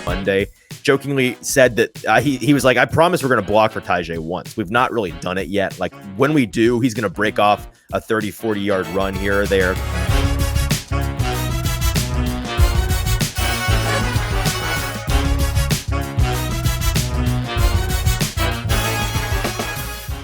Monday, jokingly said that he was like, I promise we're going to block for Tajay once. We've not really done it yet. Like when we do, he's going to break off a 30, 40 yard run here or there.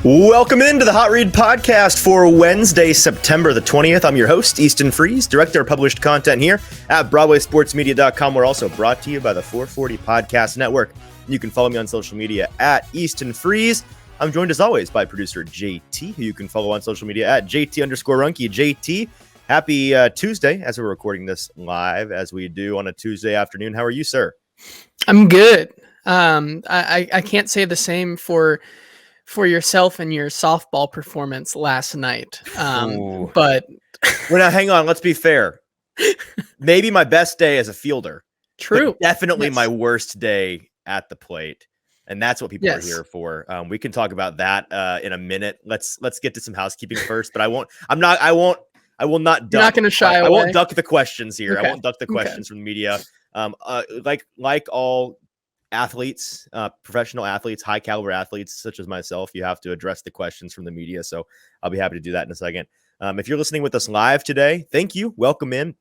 Welcome into the Hot Read Podcast for Wednesday, September the 20th. I'm your host, Easton Freeze, director of published content here at BroadwaySportsMedia.com. We're also brought to you by the 440 Podcast Network. You can follow me on social media at Easton Freeze. I'm joined as always by producer JT, who you can follow on social media at JT_Runke. JT, happy Tuesday as we're recording this live as we do on a Tuesday afternoon. How are you, sir? I'm good. I can't say the same for yourself and your softball performance last night. But well, now hang on. Let's be fair. Maybe my best day as a fielder. True. Definitely my worst day at the plate. And that's what people are here for. We can talk about that in a minute. Let's get to some housekeeping first, but I will not duck. You're not going to shy away. I won't duck the questions here. Okay. I won't duck the questions from the media. Like all athletes, professional athletes, high caliber athletes such as myself, you have to address the questions from the media. So I'll be happy to do that in a second. If you're listening with us live today, thank you. Welcome in.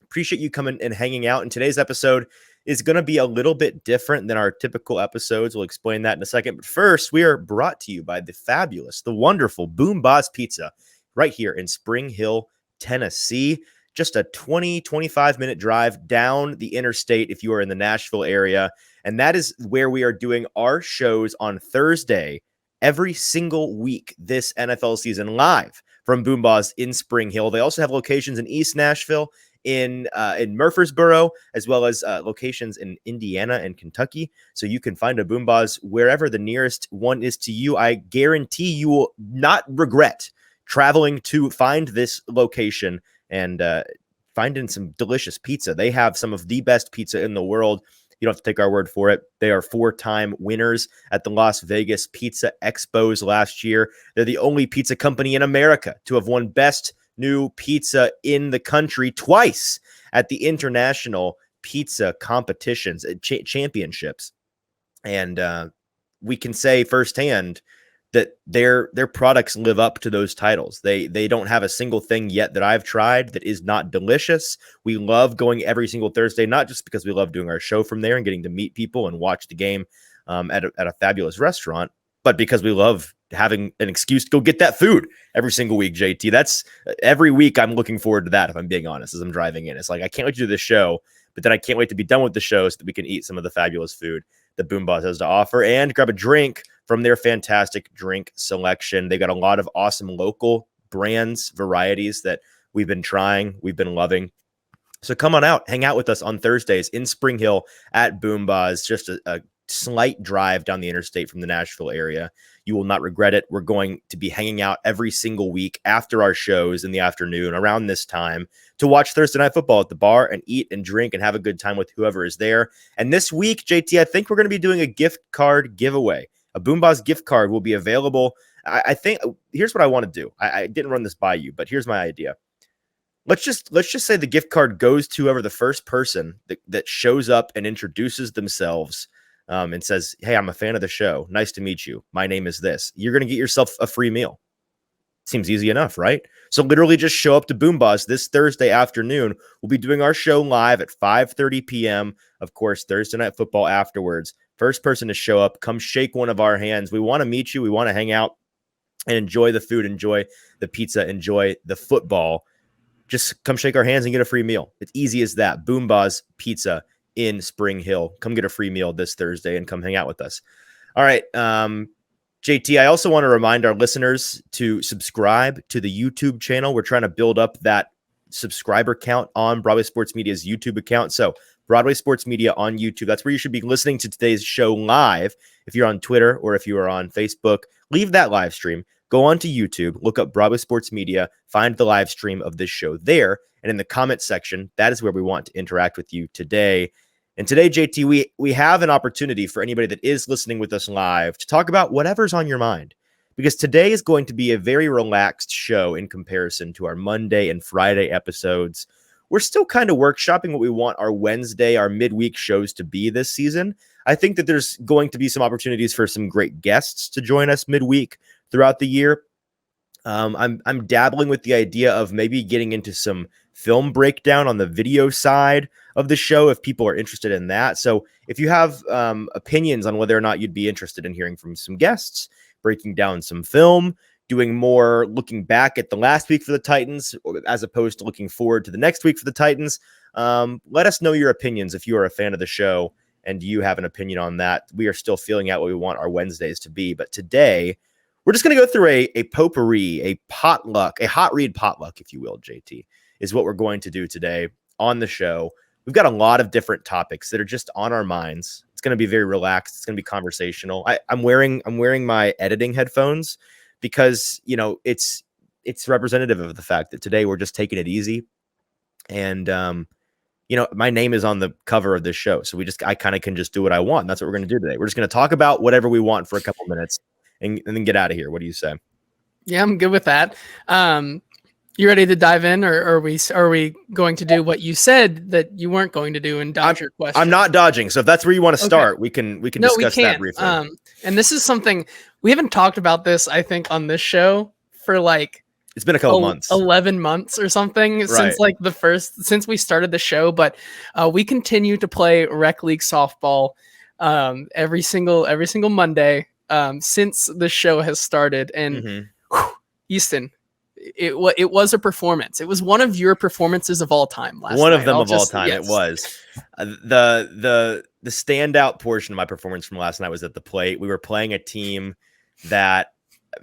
Appreciate you coming and hanging out. And today's episode is going to be a little bit different than our typical episodes. We'll explain that in a second. But first, we are brought to you by the fabulous, the wonderful BoomBozz Pizza right here in Spring Hill, Tennessee. Just a 25 minute drive down the interstate if you are in the Nashville area. And that is where we are doing our shows on Thursday every single week this NFL season live from BoomBozz in Spring Hill. They also have locations in East Nashville, in Murfreesboro, as well as locations in Indiana and Kentucky. So you can find a BoomBozz wherever the nearest one is to you. I guarantee you will not regret traveling to find this location and finding some delicious pizza. They have some of the best pizza in the world. You don't have to take our word for it. They are 4-time winners at the Las Vegas Pizza Expos last year. They're the only pizza company in America to have won Best New Pizza in the country twice at the International Pizza Competitions, championships. And we can say firsthand that their products live up to those titles. They don't have a single thing yet that I've tried that is not delicious. We love going every single Thursday, not just because we love doing our show from there and getting to meet people and watch the game at a fabulous restaurant, but because we love having an excuse to go get that food every single week, JT. That's every week I'm looking forward to that, if I'm being honest, as I'm driving in. It's like, I can't wait to do this show, but then I can't wait to be done with the show so that we can eat some of the fabulous food that BoomBozz has to offer and grab a drink from their fantastic drink selection. They got a lot of awesome local brands, varieties that we've been trying, we've been loving. So come on out, hang out with us on Thursdays in Spring Hill at BoomBozz. Just a slight drive down the interstate from the Nashville area. You will not regret it. We're going to be hanging out every single week after our shows in the afternoon around this time to watch Thursday Night Football at the bar and eat and drink and have a good time with whoever is there. And this week, JT, I think we're going to be doing a gift card giveaway. A BoomBozz gift card will be available. I think here's what I want to do. I didn't run this by you, but here's my idea. Let's just say the gift card goes to whoever the first person that shows up and introduces themselves and says, hey, I'm a fan of the show. Nice to meet you. My name is this. You're going to get yourself a free meal. Seems easy enough, right? So literally just show up to BoomBozz this Thursday afternoon. We'll be doing our show live at 5:30 p.m. Of course, Thursday Night Football afterwards. First person to show up, come shake one of our hands. We want to meet you. We want to hang out and enjoy the food, enjoy the pizza, enjoy the football. Just come shake our hands and get a free meal. It's easy as that. BoomBozz Pizza in Spring Hill. Come get a free meal this Thursday and come hang out with us. All right. JT, I also want to remind our listeners to subscribe to the YouTube channel. We're trying to build up that subscriber count on Broadway Sports Media's YouTube account. So Broadway Sports Media on YouTube. That's where you should be listening to today's show live. If you're on Twitter or if you are on Facebook, leave that live stream. Go on to YouTube, look up Broadway Sports Media, find the live stream of this show there. And in the comment section, that is where we want to interact with you today. And today, JT, we have an opportunity for anybody that is listening with us live to talk about whatever's on your mind. Because today is going to be a very relaxed show in comparison to our Monday and Friday episodes. we're still kind of workshopping what we want our Wednesday, our midweek shows to be this season. I think that there's going to be some opportunities for some great guests to join us midweek throughout the year. I'm dabbling with the idea of maybe getting into some film breakdown on the video side of the show if people are interested in that. So if you have opinions on whether or not you'd be interested in hearing from some guests, breaking down some film, doing more looking back at the last week for the Titans as opposed to looking forward to the next week for the Titans, let us know your opinions if you are a fan of the show and you have an opinion on that. We are still feeling out what we want our Wednesdays to be. But today, we're just going to go through a potpourri, a potluck, a hot read potluck, if you will, JT, is what we're going to do today on the show. We've got a lot of different topics that are just on our minds. It's going to be very relaxed. It's going to be conversational. I'm wearing my editing headphones because, you know, it's representative of the fact that today we're just taking it easy. And, you know, my name is on the cover of this show. So I kind of can just do what I want. And that's what we're going to do today. We're just going to talk about whatever we want for a couple minutes and then get out of here. What do you say? Yeah, I'm good with that. You ready to dive in, or are we going to do what you said that you weren't going to do and dodge your question? I'm not dodging. So if that's where you want to start, we can discuss that briefly. And this is something we haven't talked about this, I think, on this show for like it's been a couple months, 11 months or something since since we started the show. But we continue to play rec league softball every single Monday since the show has started. And Easton, it was a performance. It was one of your performances of all time last night. One of them of all time. Yes. It was the standout portion of my performance from last night was at the plate. We were playing a team that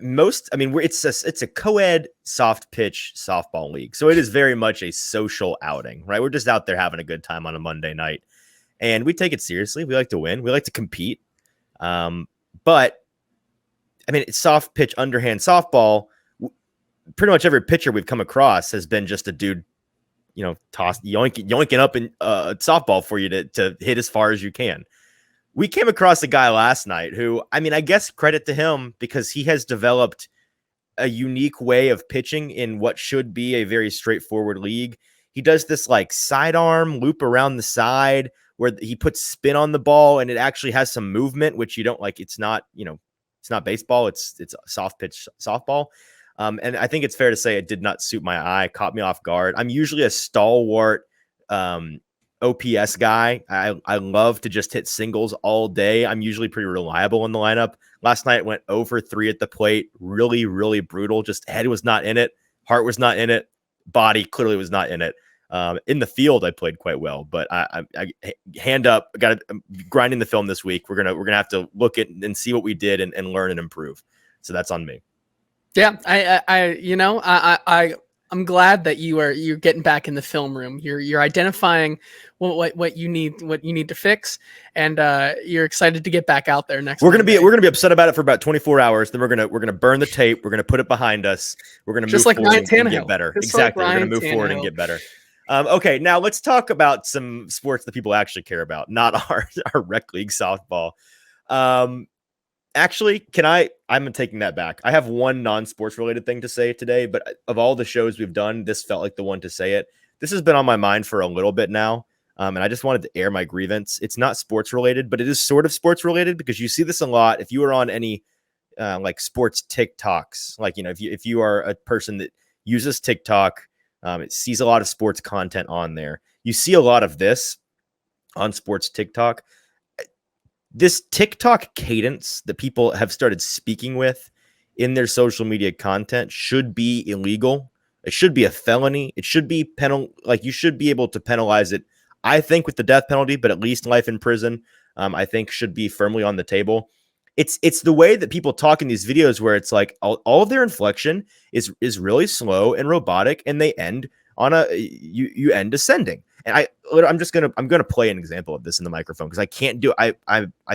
it's a co-ed soft pitch softball league. So it is very much a social outing, right? We're just out there having a good time on a Monday night and we take it seriously. We like to win. We like to compete. But I mean, it's soft pitch underhand softball. Pretty much every pitcher we've come across has been just a dude, you know, yoinking up in softball for you to hit as far as you can. We came across a guy last night who, I mean, I guess credit to him because he has developed a unique way of pitching in what should be a very straightforward league. He does this like sidearm loop around the side where he puts spin on the ball and it actually has some movement, which you don't like. It's not, you know, it's not baseball. It's soft pitch softball. And I think it's fair to say it did not suit my eye, caught me off guard. I'm usually a stalwart OPS guy. I love to just hit singles all day. I'm usually pretty reliable in the lineup. Last night went over 3 at the plate. Really, really brutal. Just head was not in it. Heart was not in it. Body clearly was not in it. In the field, I played quite well, but I hand up, got to grinding the film this week. We're gonna have to look at and see what we did and learn and improve. So that's on me. Yeah, I'm glad that you're getting back in the film room. You're identifying what you need to fix, and you're excited to get back out there next. We're gonna be upset about it for about 24 hours. Then we're gonna burn the tape. We're gonna put it behind us. We're gonna move forward and get better. Exactly. We're gonna move forward and get better. Okay, now let's talk about some sports that people actually care about, not our rec league softball. Actually, I'm taking that back. I have one non-sports related thing to say today, but of all the shows we've done, this felt like the one to say it. This has been on my mind for a little bit now, and I just wanted to air my grievance. It's not sports related, but it is sort of sports related because you see this a lot. If you are on any like sports TikToks, like, you know, if you are a person that uses TikTok, it sees a lot of sports content on there. You see a lot of this on sports TikTok. This TikTok cadence that people have started speaking with in their social media content should be illegal. It should be a felony. It should be you should be able to penalize it, I think, with the death penalty, but at least life in prison, I think should be firmly on the table. It's the way that people talk in these videos where it's like all of their inflection is really slow and robotic, and they end on you end ascending. And I'm gonna play an example of this in the microphone because I can't do I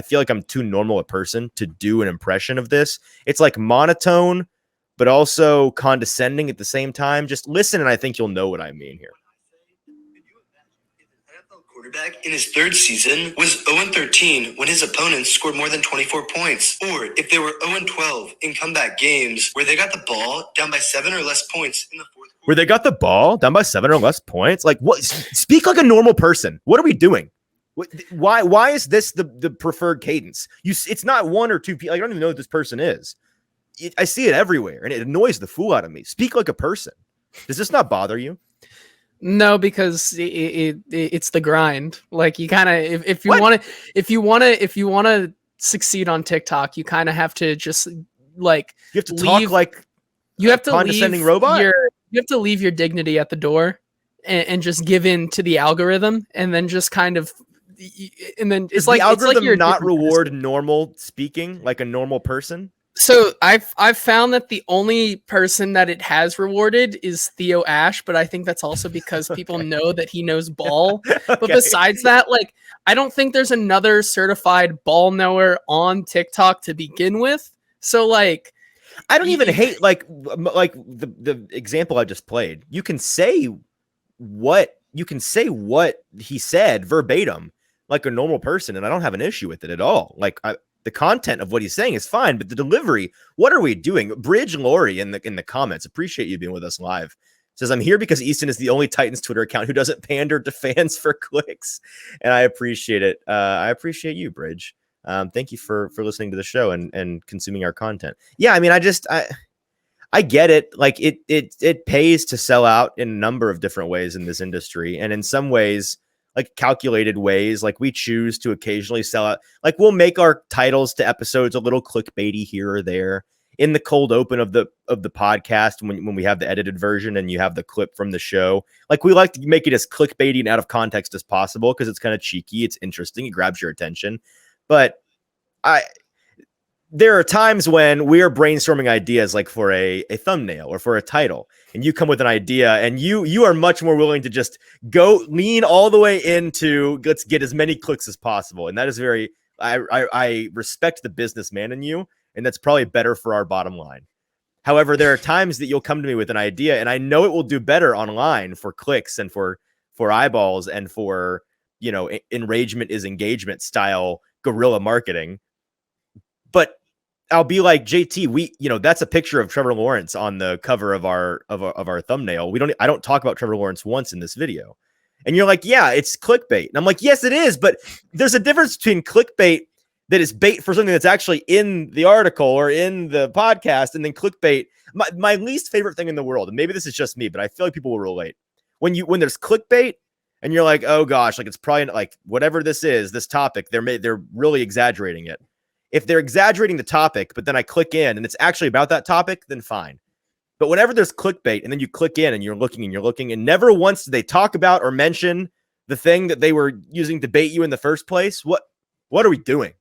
feel like I'm too normal a person to do an impression of this. It's like monotone, but also condescending at the same time. Just listen, and I think you'll know what I mean here. Quarterback in his third season was 0-13 when his opponents scored more than 24 points, or if they were 0-12 in comeback games where they got the ball down by 7 or less points in the fourth quarter. where they got the ball down by 7 or less points. Like, what? Speak like a normal person. What are we doing? Why is this the preferred cadence? It's not one or two people. I don't even know who this person is. I see it everywhere, and it annoys the fool out of me. Speak like a person. Does this not bother you? No, because it's the grind. Like, you kind of, if you want to succeed on TikTok, you kind of have to just like, you have to talk like you have to condescending robot. You have to leave your dignity at the door and just give in to the algorithm, and then just kind of, and then it's like the algorithm you're not reward normal speaking like a normal person. So I've found that the only person that it has rewarded is Theo Ash, but I think that's also because people know that he knows ball. But besides that, like, I don't think there's another certified ball knower on TikTok to begin with. So like, I don't even hate like the example I just played. You can say what he said verbatim like a normal person, and I don't have an issue with it at all. Like, the content of what he's saying is fine, but the delivery, what are we doing? Bridge Lori in the comments, appreciate you being with us live, says, I'm here because Easton is the only Titans Twitter account who doesn't pander to fans for clicks. And I appreciate it. I appreciate you, Bridge. Thank you for listening to the show and consuming our content. Yeah, I mean, I get it. Like, it pays to sell out in a number of different ways in this industry. And in some ways, like calculated ways, like we choose to occasionally sell out. Like, we'll make our titles to episodes a little clickbaity here or there in the cold open of the podcast. When we have the edited version and you have the clip from the show, like, we like to make it as clickbaity and out of context as possible, because it's kind of cheeky. It's interesting. It grabs your attention. But there are times when we are brainstorming ideas, like for a thumbnail or for a title, and you come with an idea, and you are much more willing to just lean all the way into, let's get as many clicks as possible. And that is I respect the businessman in you, and that's probably better for our bottom line. However, there are times that you'll come to me with an idea, and I know it will do better online for clicks and for eyeballs and for, enragement is engagement style guerrilla marketing. But I'll be like, JT, that's a picture of Trevor Lawrence on the cover of our thumbnail. I don't talk about Trevor Lawrence once in this video. And you're like, yeah, it's clickbait. And I'm like, yes, it is. But there's a difference between clickbait that is bait for something that's actually in the article or in the podcast, and then clickbait. My least favorite thing in the world, and maybe this is just me, but I feel like people will relate. When there's clickbait and you're like, oh gosh, like, it's probably like whatever this is, this topic, they're really exaggerating it. If they're exaggerating the topic, but then I click in and it's actually about that topic, then fine. But whenever there's clickbait and then you click in and you're looking and never once do they talk about or mention the thing that they were using to bait you in the first place, what are we doing?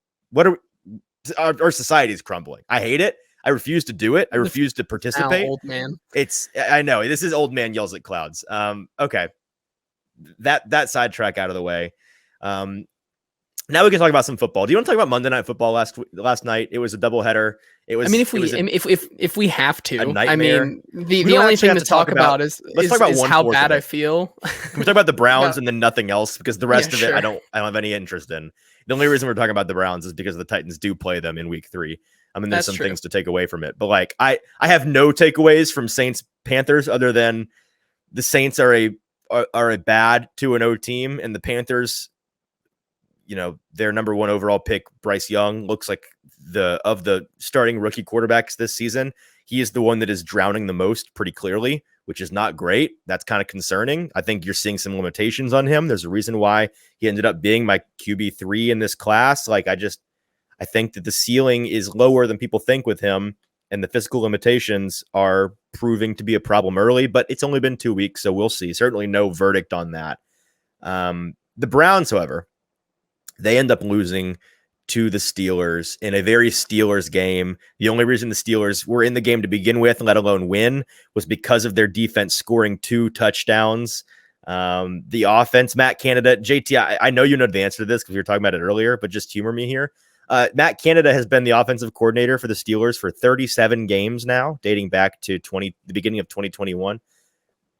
Our society is crumbling. I hate it. I refuse to do it. I refuse to participate. Old man. I know this is old man yells at clouds. Okay. That sidetrack out of the way. Now we can talk about some football. Do you want to talk about Monday Night Football last night? It was a doubleheader. I mean, if we have to, I mean, the only thing to talk about is how bad I feel. Can we talk about the Browns and then nothing else? Because the rest of it, I don't have any interest in. The only reason we're talking about the Browns is because the Titans do play them in week 3. I mean, there's some things to take away from it, but like, I have no takeaways from Saints Panthers other than the Saints are a bad 2-0 team, and the Panthers, their number 1 overall pick, Bryce Young, looks like of the starting rookie quarterbacks this season, he is the one that is drowning the most pretty clearly, which is not great. That's kind of concerning. I think you're seeing some limitations on him. There's a reason why he ended up being my QB3 in this class. Like, I think that the ceiling is lower than people think with him, and the physical limitations are proving to be a problem early, but it's only been 2 weeks, so we'll see. Certainly no verdict on that. The Browns, however, they end up losing to the Steelers in a very Steelers game. The only reason the Steelers were in the game to begin with, let alone win, was because of their defense scoring 2 touchdowns. The offense, Matt Canada, JT, I know you know the answer to this because we were talking about it earlier, but just humor me here. Matt Canada has been the offensive coordinator for the Steelers for 37 games now, dating back to the beginning of 2021.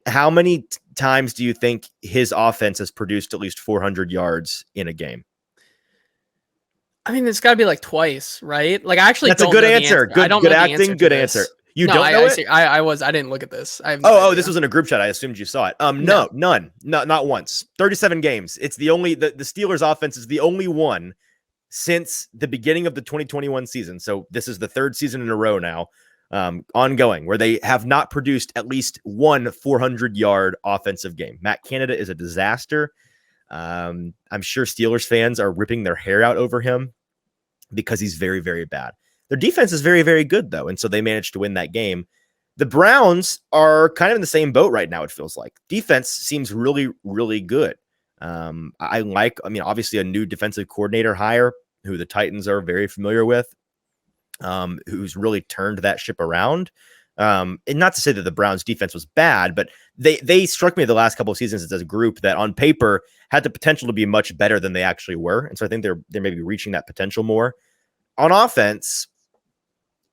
How many times do you think his offense has produced at least 400 yards in a game? I mean, it's got to be like twice, right? Like, I actually that's a good answer. Good acting. Good answer. You don't know it? I didn't look at this. This was in a group chat. I assumed you saw it. No, none. Not once. 37 games. It's the only, the Steelers offense is the only one since the beginning of the 2021 season. So this is the third season in a row now, ongoing, where they have not produced at least one 400-yard offensive game. Matt Canada is a disaster. I'm sure Steelers fans are ripping their hair out over him because he's very, very bad. Their defense is very, very good, though, and so they managed to win that game. The Browns are kind of in the same boat right now, it feels like. Defense seems really, really good. Obviously a new defensive coordinator hire who the Titans are very familiar with, who's really turned that ship around. And not to say that the Browns defense was bad, but they struck me the last couple of seasons as a group that on paper had the potential to be much better than they actually were. And so I think they're maybe reaching that potential more. On offense,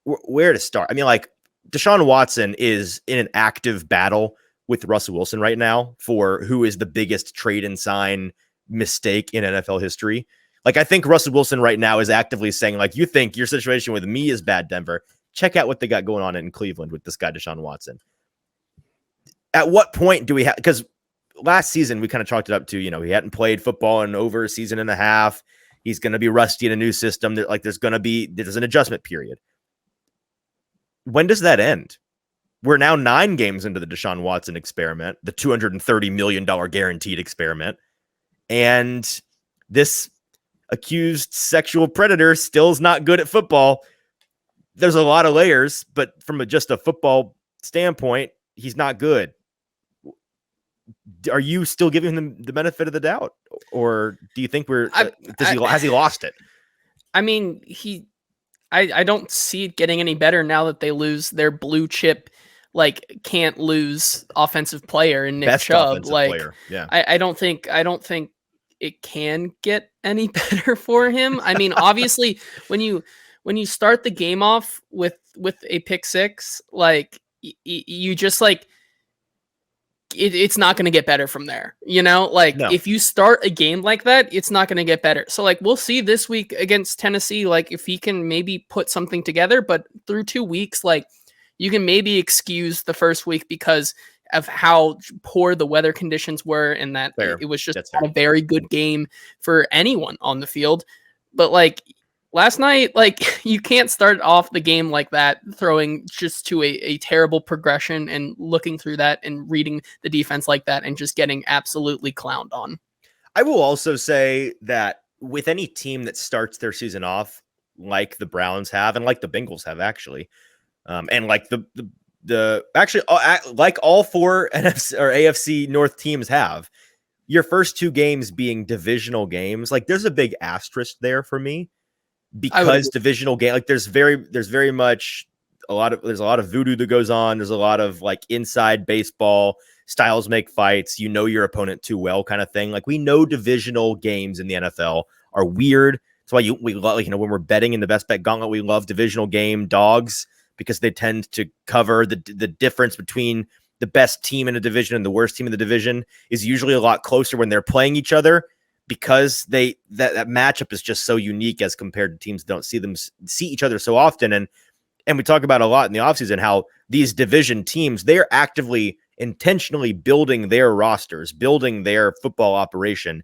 where to start? I mean, like, Deshaun Watson is in an active battle with Russell Wilson right now for who is the biggest trade and sign mistake in NFL history. Like, I think Russell Wilson right now is actively saying, like, you think your situation with me is bad, Denver. Check out what they got going on in Cleveland with this guy, Deshaun Watson. At what point do we have, because last season we kind of chalked it up to, he hadn't played football in over a season and a half. He's going to be rusty in a new system. There's an adjustment period. When does that end? We're now 9 games into the Deshaun Watson experiment, the $230 million guaranteed experiment. And this accused sexual predator still is not good at football. There's a lot of layers, but from just a football standpoint, he's not good. Are you still giving him the benefit of the doubt? Or do you think has he lost it? I mean, I don't see it getting any better now that they lose their blue chip, like, can't lose offensive player in Nick Best Chubb. Like, player. Yeah. I don't think it can get any better for him. I mean, obviously, when you start the game off with a pick six, like, you just, like, it's not going to get better from there. Like, no. If you start a game like that, it's not going to get better. So, like, we'll see this week against Tennessee, like, if he can maybe put something together, but through 2 weeks, like, you can maybe excuse the first week because of how poor the weather conditions were, and that it was just a very good game for anyone on the field. But, like, last night, like, you can't start off the game like that, throwing just to a terrible progression and looking through that and reading the defense like that and just getting absolutely clowned on. I will also say that with any team that starts their season off like the Browns have, and like the Bengals have actually, and like like all 4 NFC or AFC North teams have, your first 2 games being divisional games, like, there's a big asterisk there for me. Because divisional game, like, there's very much there's a lot of voodoo that goes on. There's a lot of, like, inside baseball, styles make fights, your opponent too well kind of thing. Like, we know divisional games in the NFL are weird. That's why we love, when we're betting in the best bet gauntlet, we love divisional game dogs because they tend to cover the difference between the best team in a division and the worst team in the division is usually a lot closer when they're playing each other, because that matchup is just so unique as compared to teams that don't see each other so often. And we talk about a lot in the offseason how these division teams, they're actively, intentionally building their rosters, building their football operation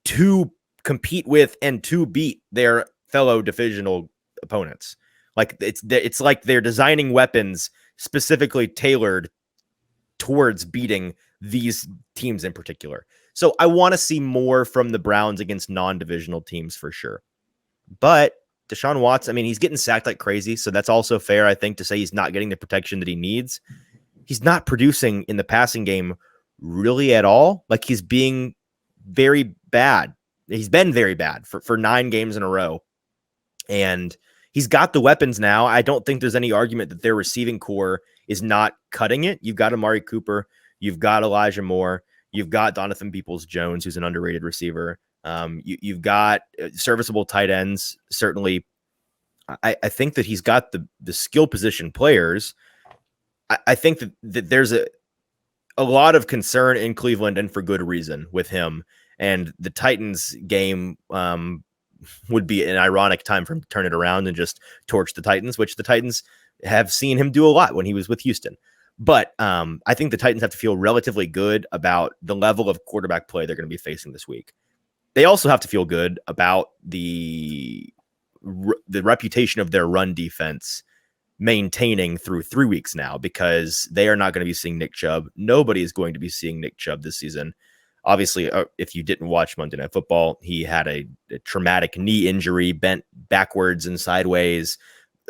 to compete with and to beat their fellow divisional opponents. Like, it's like they're designing weapons specifically tailored towards beating these teams in particular. So I want to see more from the Browns against non-divisional teams for sure. But Deshaun Watson, I mean, he's getting sacked like crazy, so that's also fair, I think, to say he's not getting the protection that he needs. He's not producing in the passing game really at all. Like, he's being very bad. He's been very bad for 9 games in a row. And he's got the weapons now. I don't think there's any argument that their receiving core is not cutting it. You've got Amari Cooper. You've got Elijah Moore. You've got Donovan Peoples-Jones, who's an underrated receiver. You've got serviceable tight ends. Certainly, I think that he's got the skill position players. I think that there's a lot of concern in Cleveland, and for good reason, with him. And the Titans game would be an ironic time for him to turn it around and just torch the Titans, which the Titans have seen him do a lot when he was with Houston. But I think the Titans have to feel relatively good about the level of quarterback play they're going to be facing this week. They also have to feel good about the reputation of their run defense maintaining through 3 weeks now, because they are not going to be seeing Nick Chubb. Nobody is going to be seeing Nick Chubb this season. Obviously, if you didn't watch Monday Night Football, he had a traumatic knee injury, bent backwards and sideways.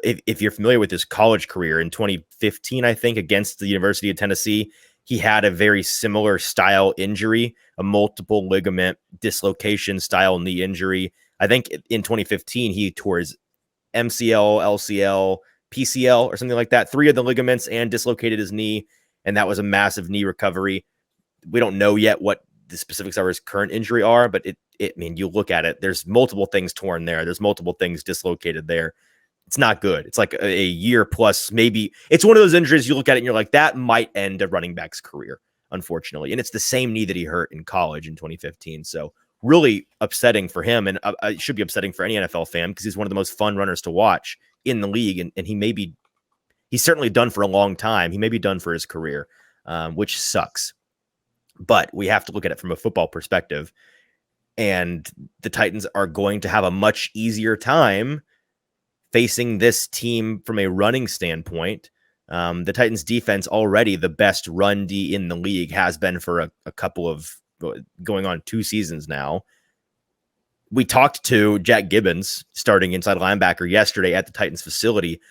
If you're familiar with his college career in 2015, I think, against the University of Tennessee, he had a very similar style injury, a multiple ligament dislocation style knee injury. I think in 2015, he tore his MCL, LCL, PCL, or something like that, 3 of the ligaments, and dislocated his knee. And that was a massive knee recovery. We don't know yet what the specifics of his current injury are, but I mean, you look at it, there's multiple things torn there. There's multiple things dislocated there. It's not good. It's like a year plus, maybe. It's one of those injuries you look at it and you're like, that might end a running back's career, unfortunately. And it's the same knee that he hurt in college in 2015. So really upsetting for him. And it should be upsetting for any NFL fan, because he's one of the most fun runners to watch in the league. And he's certainly done for a long time. He may be done for his career, which sucks. But we have to look at it from a football perspective. And the Titans are going to have a much easier time facing this team from a running standpoint. The Titans defense, already the best run D in the league, has been for a couple of going on 2 seasons now. We talked to Jack Gibbons, starting inside linebacker, yesterday at the Titans facility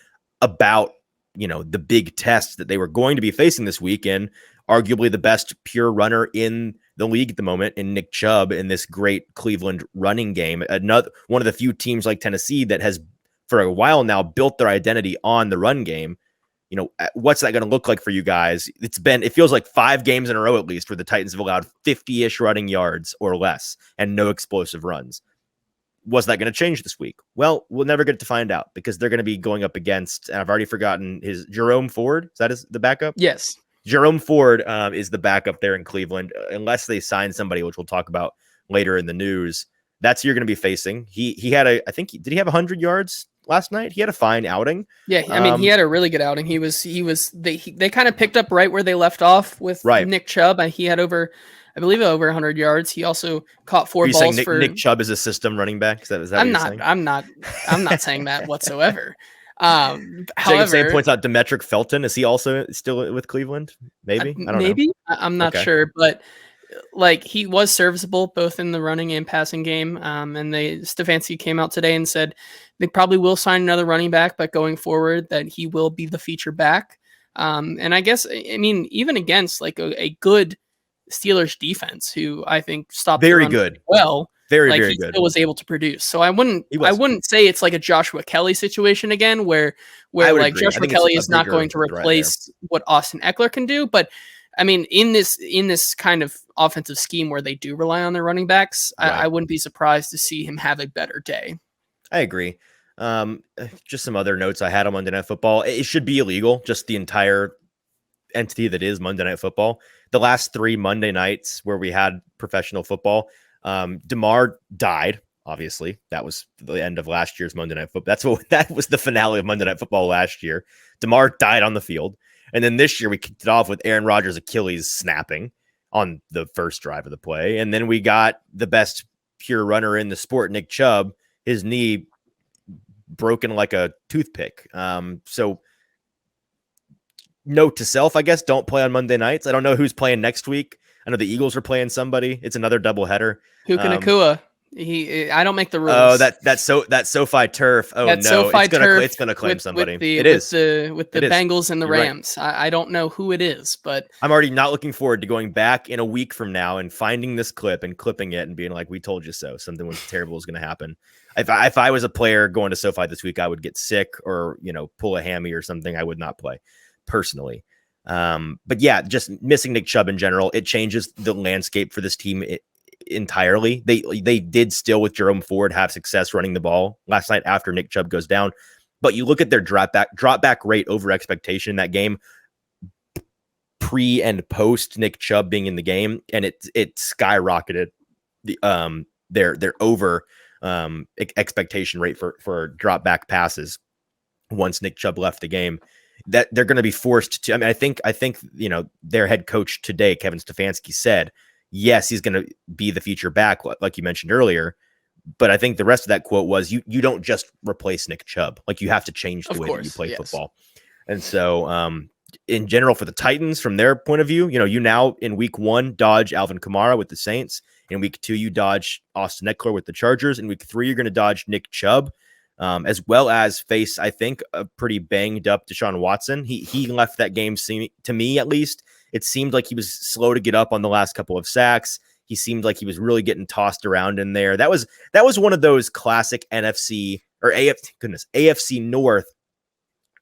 about, the big test that they were going to be facing this weekend. Arguably the best pure runner in the league at the moment in Nick Chubb, in this great Cleveland running game. Another one of the few teams like Tennessee that has for a while now built their identity on the run game. What's that going to look like for you guys? It feels like 5 games in a row, at least, where the Titans have allowed 50-ish running yards or less and no explosive runs. Was that going to change this week? Well, we'll never get to find out, because they're going to be going up against, and I've already forgotten, Jerome Ford. Is that the backup? Yes. Jerome Ford is the backup there in Cleveland, unless they sign somebody, which we'll talk about later in the news. That's who you're going to be facing. He had did he have 100 yards last night? He had a fine outing. Yeah, I mean, he had a really good outing. They kind of picked up right where they left off with Nick Chubb. He had over 100 yards. He also caught 4 balls for Nick Chubb is a system running back. Is that what you're saying? I'm not saying that whatsoever. Jacob Sane points out Demetric Felton. Is he also still with Cleveland? Maybe. I don't know. I'm not sure, but he was serviceable both in the running and passing game. And Stefanski came out today and said they probably will sign another running back, but going forward that he will be the feature back. And I guess, even against a good Steelers defense, who I think stopped very good. Well, very he good. Still was able to produce. So I wouldn't say it's like a Joshua Kelly situation again, where Joshua Kelly is not going to replace what Austin Eckler can do. But in this kind of offensive scheme where they do rely on their running backs, I wouldn't be surprised to see him have a better day. I agree. Just some other notes I had on Monday Night Football. It should be illegal, just the entire entity that is Monday Night Football. The last 3 Monday nights where we had professional football, DeMar died. Obviously, that was the end of last year's Monday Night Football. That was the finale of Monday Night Football last year. DeMar died on the field. And then this year we kicked it off with Aaron Rodgers' Achilles snapping on the first drive of the play. And then we got the best pure runner in the sport, Nick Chubb, his knee broken like a toothpick. So note to self, I guess, don't play on Monday nights. I don't know who's playing next week. I know the Eagles are playing somebody. It's another doubleheader. Puka Nacua. I don't make the rules. Oh, that SoFi turf. Oh that no, it's gonna claim somebody. With the Bengals and the Rams. Right. I don't know who it is, but I'm already not looking forward to going back in a week from now and finding this clip and clipping it and being like, "We told you so." Something was terrible is going to happen. If I was a player going to SoFi this week, I would get sick or pull a hammy or something. I would not play personally. But yeah, just missing Nick Chubb in general, it changes the landscape for this team entirely. They did still with Jerome Ford have success running the ball last night after Nick Chubb goes down. But you look at their drop back rate over expectation in that game, pre and post Nick Chubb being in the game, and it skyrocketed their over expectation rate for drop back passes. once Nick Chubb left the game, that they're going to be forced to. I mean, I think their head coach today, Kevin Stefanski, said yes, he's going to be the feature back, like you mentioned earlier. But I think the rest of that quote was you don't just replace Nick Chubb. Like, you have to change the way that you play football. And so in general, for the Titans, from their point of view, you now in week 1 dodge Alvin Kamara with the Saints. In week 2, you dodge Austin Eckler with the Chargers. In week 3, you're going to dodge Nick Chubb, as well as face, I think, a pretty banged up Deshaun Watson. He left that game, to me at least, it seemed like he was slow to get up on the last couple of sacks. He seemed like he was really getting tossed around in there. That was one of those classic NFC or AFC North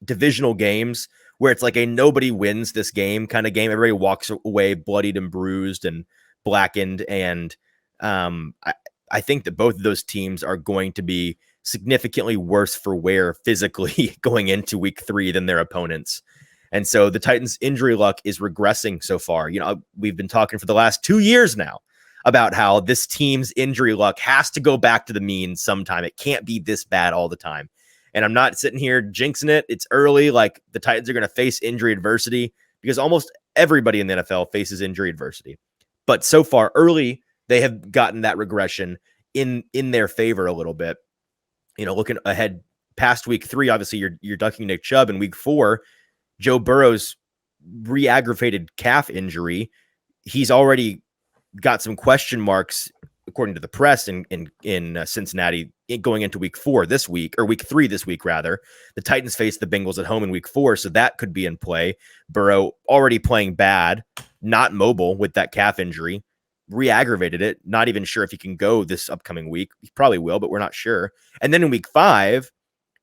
divisional games where it's like a nobody wins this game kind of game. Everybody walks away bloodied and bruised and blackened. And I think that both of those teams are going to be significantly worse for wear physically going into week 3 than their opponents. And so the Titans' injury luck is regressing so far. We've been talking for the last 2 years now about how this team's injury luck has to go back to the mean sometime. It can't be this bad all the time. And I'm not sitting here jinxing it. It's early. Like, the Titans are going to face injury adversity because almost everybody in the NFL faces injury adversity. But so far early, they have gotten that regression in their favor a little bit. Looking ahead past week 3, obviously you're ducking Nick Chubb. In week 4, Joe Burrow's re-aggravated calf injury. He's already got some question marks, according to the press, in Cincinnati going into week 3 this week. The Titans face the Bengals at home in week 4, so that could be in play. Burrow already playing bad, not mobile with that calf injury, re-aggravated it. Not even sure if he can go this upcoming week. He probably will, but we're not sure. And then in week 5,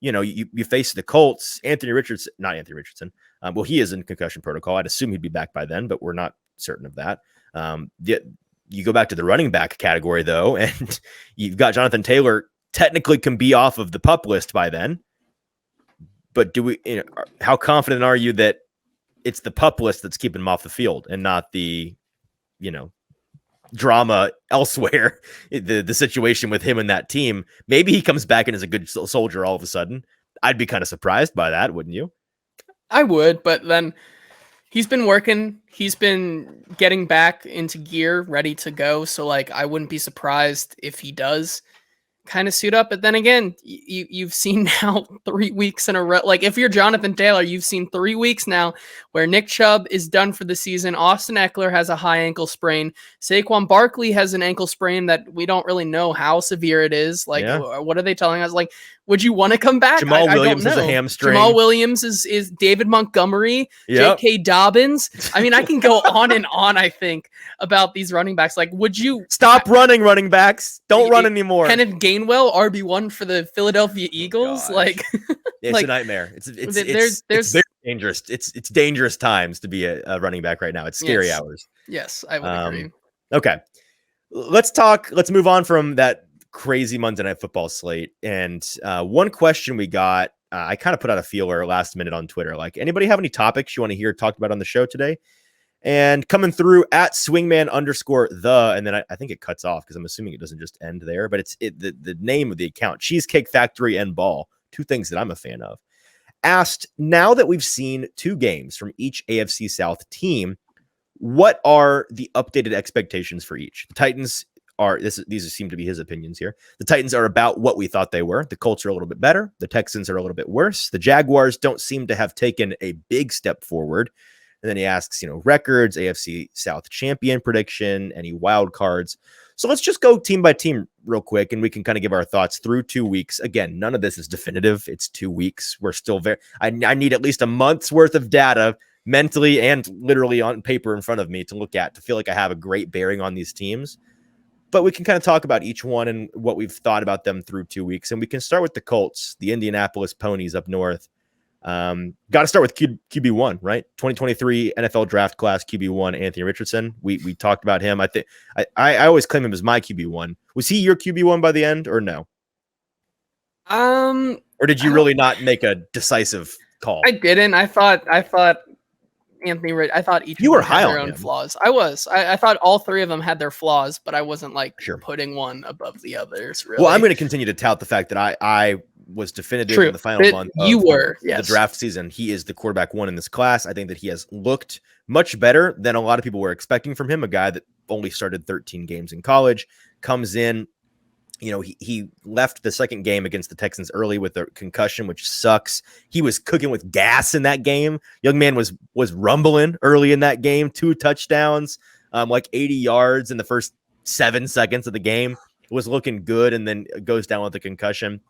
you face the Colts. Not Anthony Richardson. Well, he is in concussion protocol. I'd assume he'd be back by then, but we're not certain of that. You go back to the running back category, though, and you've got Jonathan Taylor technically can be off of the PUP list by then. But how confident are you that it's the PUP list that's keeping him off the field and not the, drama elsewhere, the situation with him and that team? Maybe he comes back and is a good soldier all of a sudden. I'd be kind of surprised by that, wouldn't you? I would, but then he's been working. He's been getting back into gear, ready to go. So, I wouldn't be surprised if he does kind of suit up. But then again, you've seen now 3 weeks in a row. Like, if you're Jonathan Taylor, you've seen 3 weeks now where Nick Chubb is done for the season. Austin Eckler has a high ankle sprain. Saquon Barkley has an ankle sprain that we don't really know how severe it is. What are they telling us? Would you want to come back? Jamal Williams has a hamstring. Jamal Williams is David Montgomery, J.K. Dobbins. I mean, I can go on and on, I think, about these running backs. Would you stop running backs? Don't run anymore. Kenneth Gainwell, RB1 for the Philadelphia Eagles. It's a nightmare. It's very dangerous. It's dangerous times to be a running back right now. It's scary hours. Yes, I would agree. Okay. Let's move on from that crazy Monday Night Football slate. And one question we got, I kind of put out a feeler last minute on Twitter. Anybody have any topics you want to hear talked about on the show today? And coming through at swingman_the, and then I think it cuts off because I'm assuming it doesn't just end there, but it's the name of the account, Cheesecake Factory and Ball, 2 things that I'm a fan of, asked, now that we've seen 2 games from each AFC South team, what are the updated expectations for each? The Titans these seem to be his opinions here. The Titans are about what we thought they were. The Colts are a little bit better. The Texans are a little bit worse. The Jaguars don't seem to have taken a big step forward. And then he asks, records, AFC South champion prediction, any wild cards. So let's just go team by team real quick, and we can kind of give our thoughts through 2 weeks. Again, none of this is definitive. It's 2 weeks. We're still I need at least a month's worth of data mentally and literally on paper in front of me to look at, to feel like I have a great bearing on these teams. But we can kind of talk about each one and what we've thought about them through 2 weeks. And we can start with the Colts, the Indianapolis Ponies up north. Got to start with QB1, right? 2023 NFL draft class QB1, Anthony Richardson. We talked about him. I think I always claim him as my QB1. Was he your QB1 by the end or no? Or did you really not make a decisive call? I didn't. I thought Anthony Rich. I thought each you were had high their on own him. Flaws. I was. I thought all 3 of them had their flaws, but I wasn't sure putting one above the others. Really. Well, I'm going to continue to tout the fact that I was definitive in the final month of the draft season. He is the quarterback 1 in this class. I think that he has looked much better than a lot of people were expecting from him. A guy that only started 13 games in college, comes in, he left the second game against the Texans early with a concussion, which sucks. He was cooking with gas in that game. Young man was rumbling early in that game, 2 touchdowns, like 80 yards in the first 7 seconds of the game. Was looking good, and then goes down with a concussion.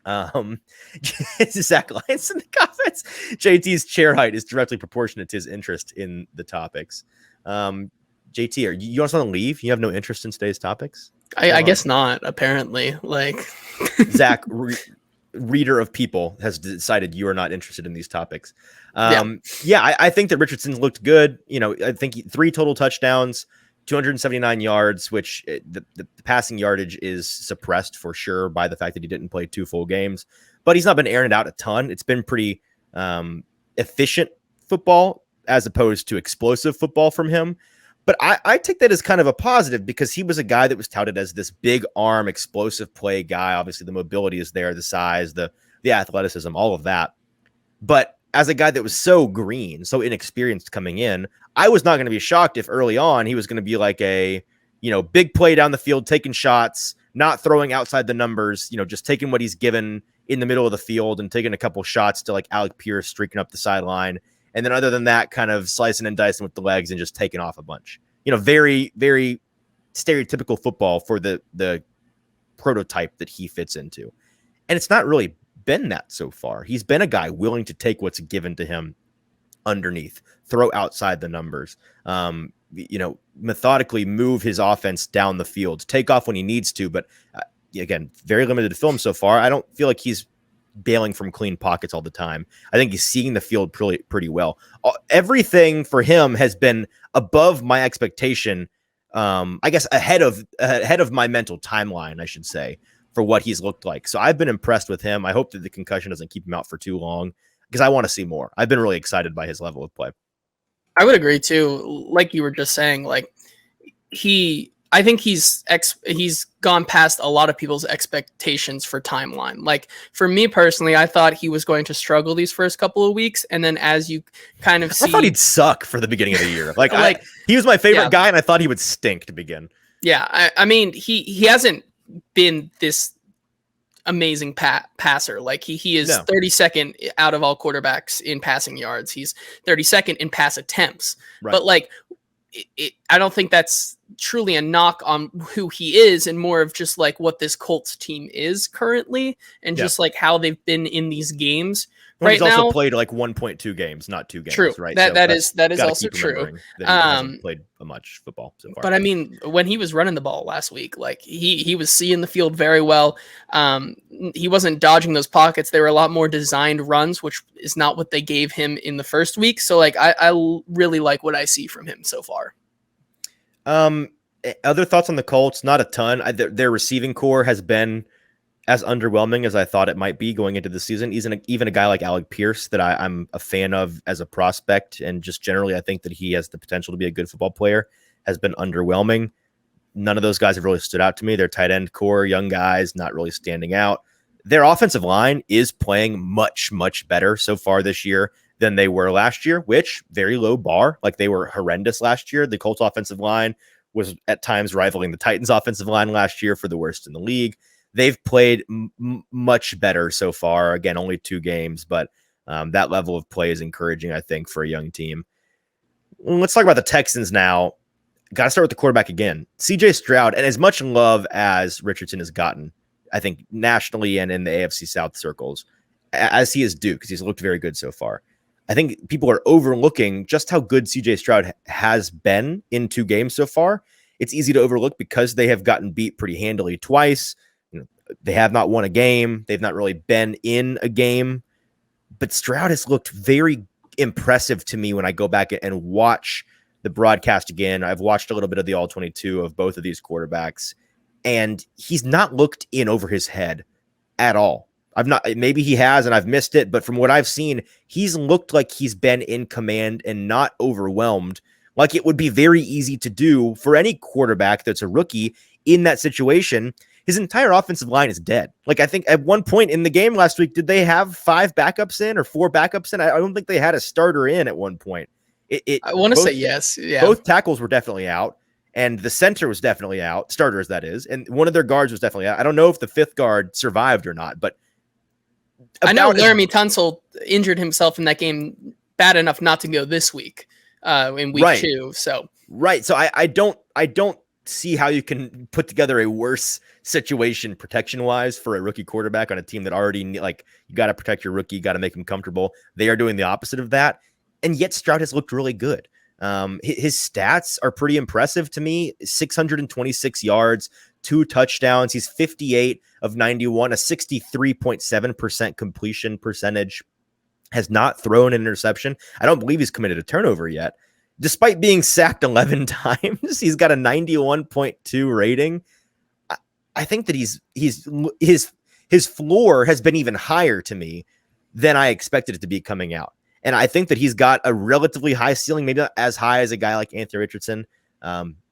Zach Lyons in the comments. JT's chair height is directly proportionate to his interest in the topics. JT, you also want to leave? You have no interest in today's topics? I guess not, apparently. Zach, reader of People, has decided you are not interested in these topics. I think that Richardson looked good. I think 3 total touchdowns, 279 yards, which the passing yardage is suppressed for sure by the fact that he didn't play 2 full games, but he's not been airing it out a ton. It's been pretty efficient football as opposed to explosive football from him. But I take that as kind of a positive, because he was a guy that was touted as this big arm, explosive play guy. Obviously the mobility is there, the size, the athleticism, all of that. But as a guy that was so green, so inexperienced coming in, I was not going to be shocked if early on he was going to be like a, big play down the field, taking shots, not throwing outside the numbers, just taking what he's given in the middle of the field and taking a couple shots to like Alec Pierce streaking up the sideline. And then other than that, kind of slicing and dicing with the legs and just taking off a bunch. Very, very stereotypical football for the prototype that he fits into. And it's not really been that so far. He's been a guy willing to take what's given to him underneath, throw outside the numbers, methodically move his offense down the field, take off when he needs to. But again, very limited film so far. I don't feel like he's bailing from clean pockets all the time. I think he's seeing the field pretty well. Everything for him has been above my expectation. I guess ahead of my mental timeline, I should say, for what he's looked like. So I've been impressed with him. I hope that the concussion doesn't keep him out for too long, because I want to see more. I've been really excited by his level of play. I would agree too. Like you were just saying, I think he's gone past a lot of people's expectations for timeline. Like for me personally, I thought he was going to struggle these first couple of weeks, and then as you kind of see, I thought he'd suck for the beginning of the year. He was my favorite guy, and I thought he would stink to begin. Yeah, I mean he hasn't been this amazing passer. Like he is 32nd out of all quarterbacks in passing yards. He's 32nd in pass attempts. Right. But I don't think that's truly a knock on who he is, and more of just like what this Colts team is currently, and just like how they've been in these games. He's also played 1.2 games, not 2 games. True. Right. That is also true. That he hasn't played much football so far. But I mean, when he was running the ball last week, he was seeing the field very well. He wasn't dodging those pockets. They were a lot more designed runs, which is not what they gave him in the first week. So I really like what I see from him so far. Other thoughts on the Colts? Not a ton. Their receiving core has been as underwhelming as I thought it might be going into the season. Even a guy like Alec Pierce that I'm a fan of as a prospect, and just generally I think that he has the potential to be a good football player, has been underwhelming. None of those guys have really stood out to me. Their tight end core, young guys, not really standing out. Their offensive line is playing much, much better so far this year than they were last year, which very low bar. They were horrendous last year. The Colts offensive line was at times rivaling the Titans offensive line last year for the worst in the league. They've played much better so far. Again, only 2 games, but that level of play is encouraging, I think, for a young team. Let's talk about the Texans now. Got to start with the quarterback again. CJ Stroud, and as much love as Richardson has gotten, I think nationally and in the AFC South circles, as he is due, because he's looked very good so far. I think people are overlooking just how good CJ Stroud has been in 2 games so far. It's easy to overlook because they have gotten beat pretty handily twice. They have not won a game. They've not really been in a game. But Stroud has looked very impressive to me when I go back and watch the broadcast again. I've watched a little bit of the All-22 of both of these quarterbacks, and he's not looked in over his head at all. Maybe he has and I've missed it, but from what I've seen, he's looked like he's been in command and not overwhelmed, like it would be very easy to do for any quarterback that's a rookie in that situation. his entire offensive line is dead. Like, I think at one point in the game last week, did they have 5 backups in or 4 backups in? I don't think they had a starter in at one point. I want to say yes. Yeah. Both tackles were definitely out, and the center was definitely out, starters, that is, and one of their guards was definitely out. I don't know if the 5th guard survived or not, but I know Laramie Tunsil injured himself in that game bad enough not to go this week in week 2. So I don't see how you can put together a worse situation protection wise for a rookie quarterback on a team that already, like, you got to protect your rookie, got to make him comfortable. They are doing the opposite of that. And yet Stroud has looked really good. His stats are pretty impressive to me. 626 yards, 2 touchdowns. He's 58 of 91, a 63.7% completion percentage. Has not thrown an interception. I don't believe he's committed a turnover yet. Despite being sacked 11 times, he's got a 91.2 rating. I think that his floor has been even higher to me than I expected it to be coming out. And I think that he's got a relatively high ceiling, maybe not as high as a guy like Anthony Richardson.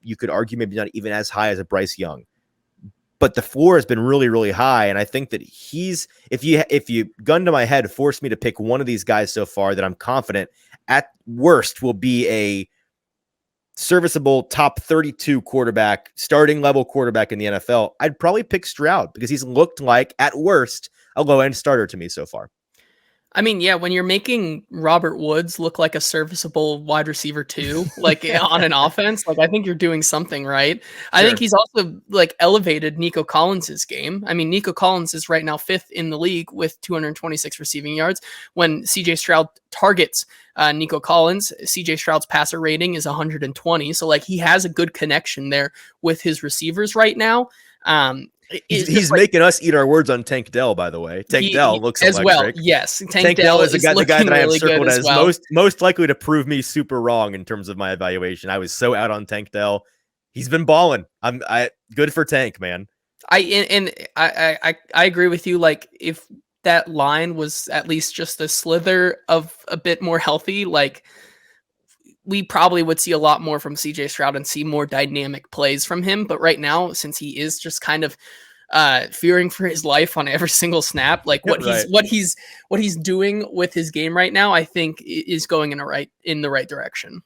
You could argue maybe not even as high as a Bryce Young. But the floor has been really, really high. And I think that if you gun to my head, force me to pick one of these guys so far that I'm confident at worst will be a serviceable top 32 quarterback, starting level quarterback in the NFL, I'd probably pick Stroud because he's looked like, at worst, a low-end starter to me so far. I mean, yeah, when you're making Robert Woods look like a serviceable wide receiver too, like on an offense, like I think you're doing something right. I think he's also like elevated Nico Collins's game. I mean, Nico Collins is right now 5th in the league with 226 receiving yards. When CJ Stroud targets Nico Collins, CJ Stroud's passer rating is 120. So like he has a good connection there with his receivers right now. He's like, making us eat our words on Tank Dell, by the way. Tank Dell looks as electric. Well. Yes, Tank Dell is the guy that I have circled as most likely to prove me super wrong in terms of my evaluation. I was so out on Tank Dell. He's been balling. I good for Tank, man. I agree with you. Like if that line was at least just a slither of a bit more healthy, like we probably would see a lot more from CJ Stroud and see more dynamic plays from him. But right now, since he is just kind of fearing for his life on every single snap, like what he's doing with his game right now, I think is going in the right direction.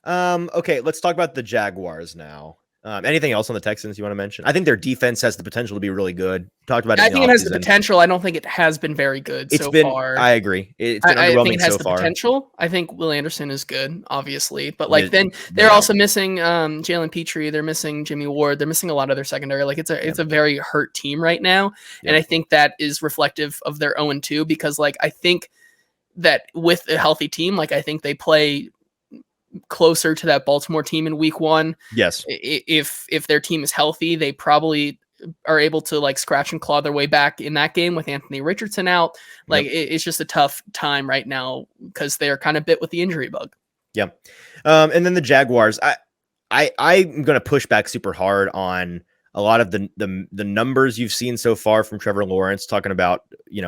Okay, let's talk about the Jaguars now. Anything else on the Texans you want to mention? I think their defense has the potential to be really good. Talked about it. I think it has the potential. I don't think it has been very good so far. I agree. It's been underwhelming so far. I think it has the potential. I think Will Anderson is good, obviously, but like then they're also missing Jalen Petrie. They're missing Jimmy Ward. They're missing a lot of their secondary. Like it's a very hurt team right now, and I think that is reflective of their 0-2 because like I think that with a healthy team, like I think they play closer to that Baltimore team in week 1. Yes. If their team is healthy, they probably are able to like scratch and claw their way back in that game with Anthony Richardson out. Like it's just a tough time right now because they're kind of bit with the injury bug. Yeah. And then the Jaguars, I'm going to push back super hard on a lot of the numbers you've seen so far from Trevor Lawrence, talking about,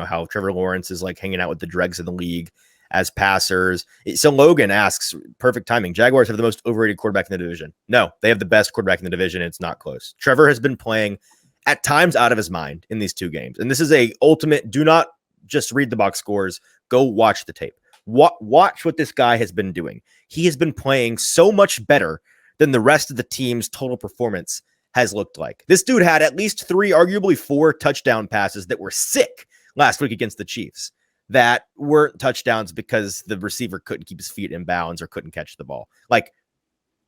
how Trevor Lawrence is like hanging out with the dregs of the league as passers. So Logan asks, perfect timing. Jaguars have the most overrated quarterback in the division. No, they have the best quarterback in the division. It's not close. Trevor has been playing at times out of his mind in these 2 games. And this is a ultimate, do not just read the box scores. Go watch the tape. Watch what this guy has been doing. He has been playing so much better than the rest of the team's total performance has looked like. This dude had at least 3, arguably 4 touchdown passes that were sick last week against the Chiefs. That weren't touchdowns because the receiver couldn't keep his feet in bounds or couldn't catch the ball. Like,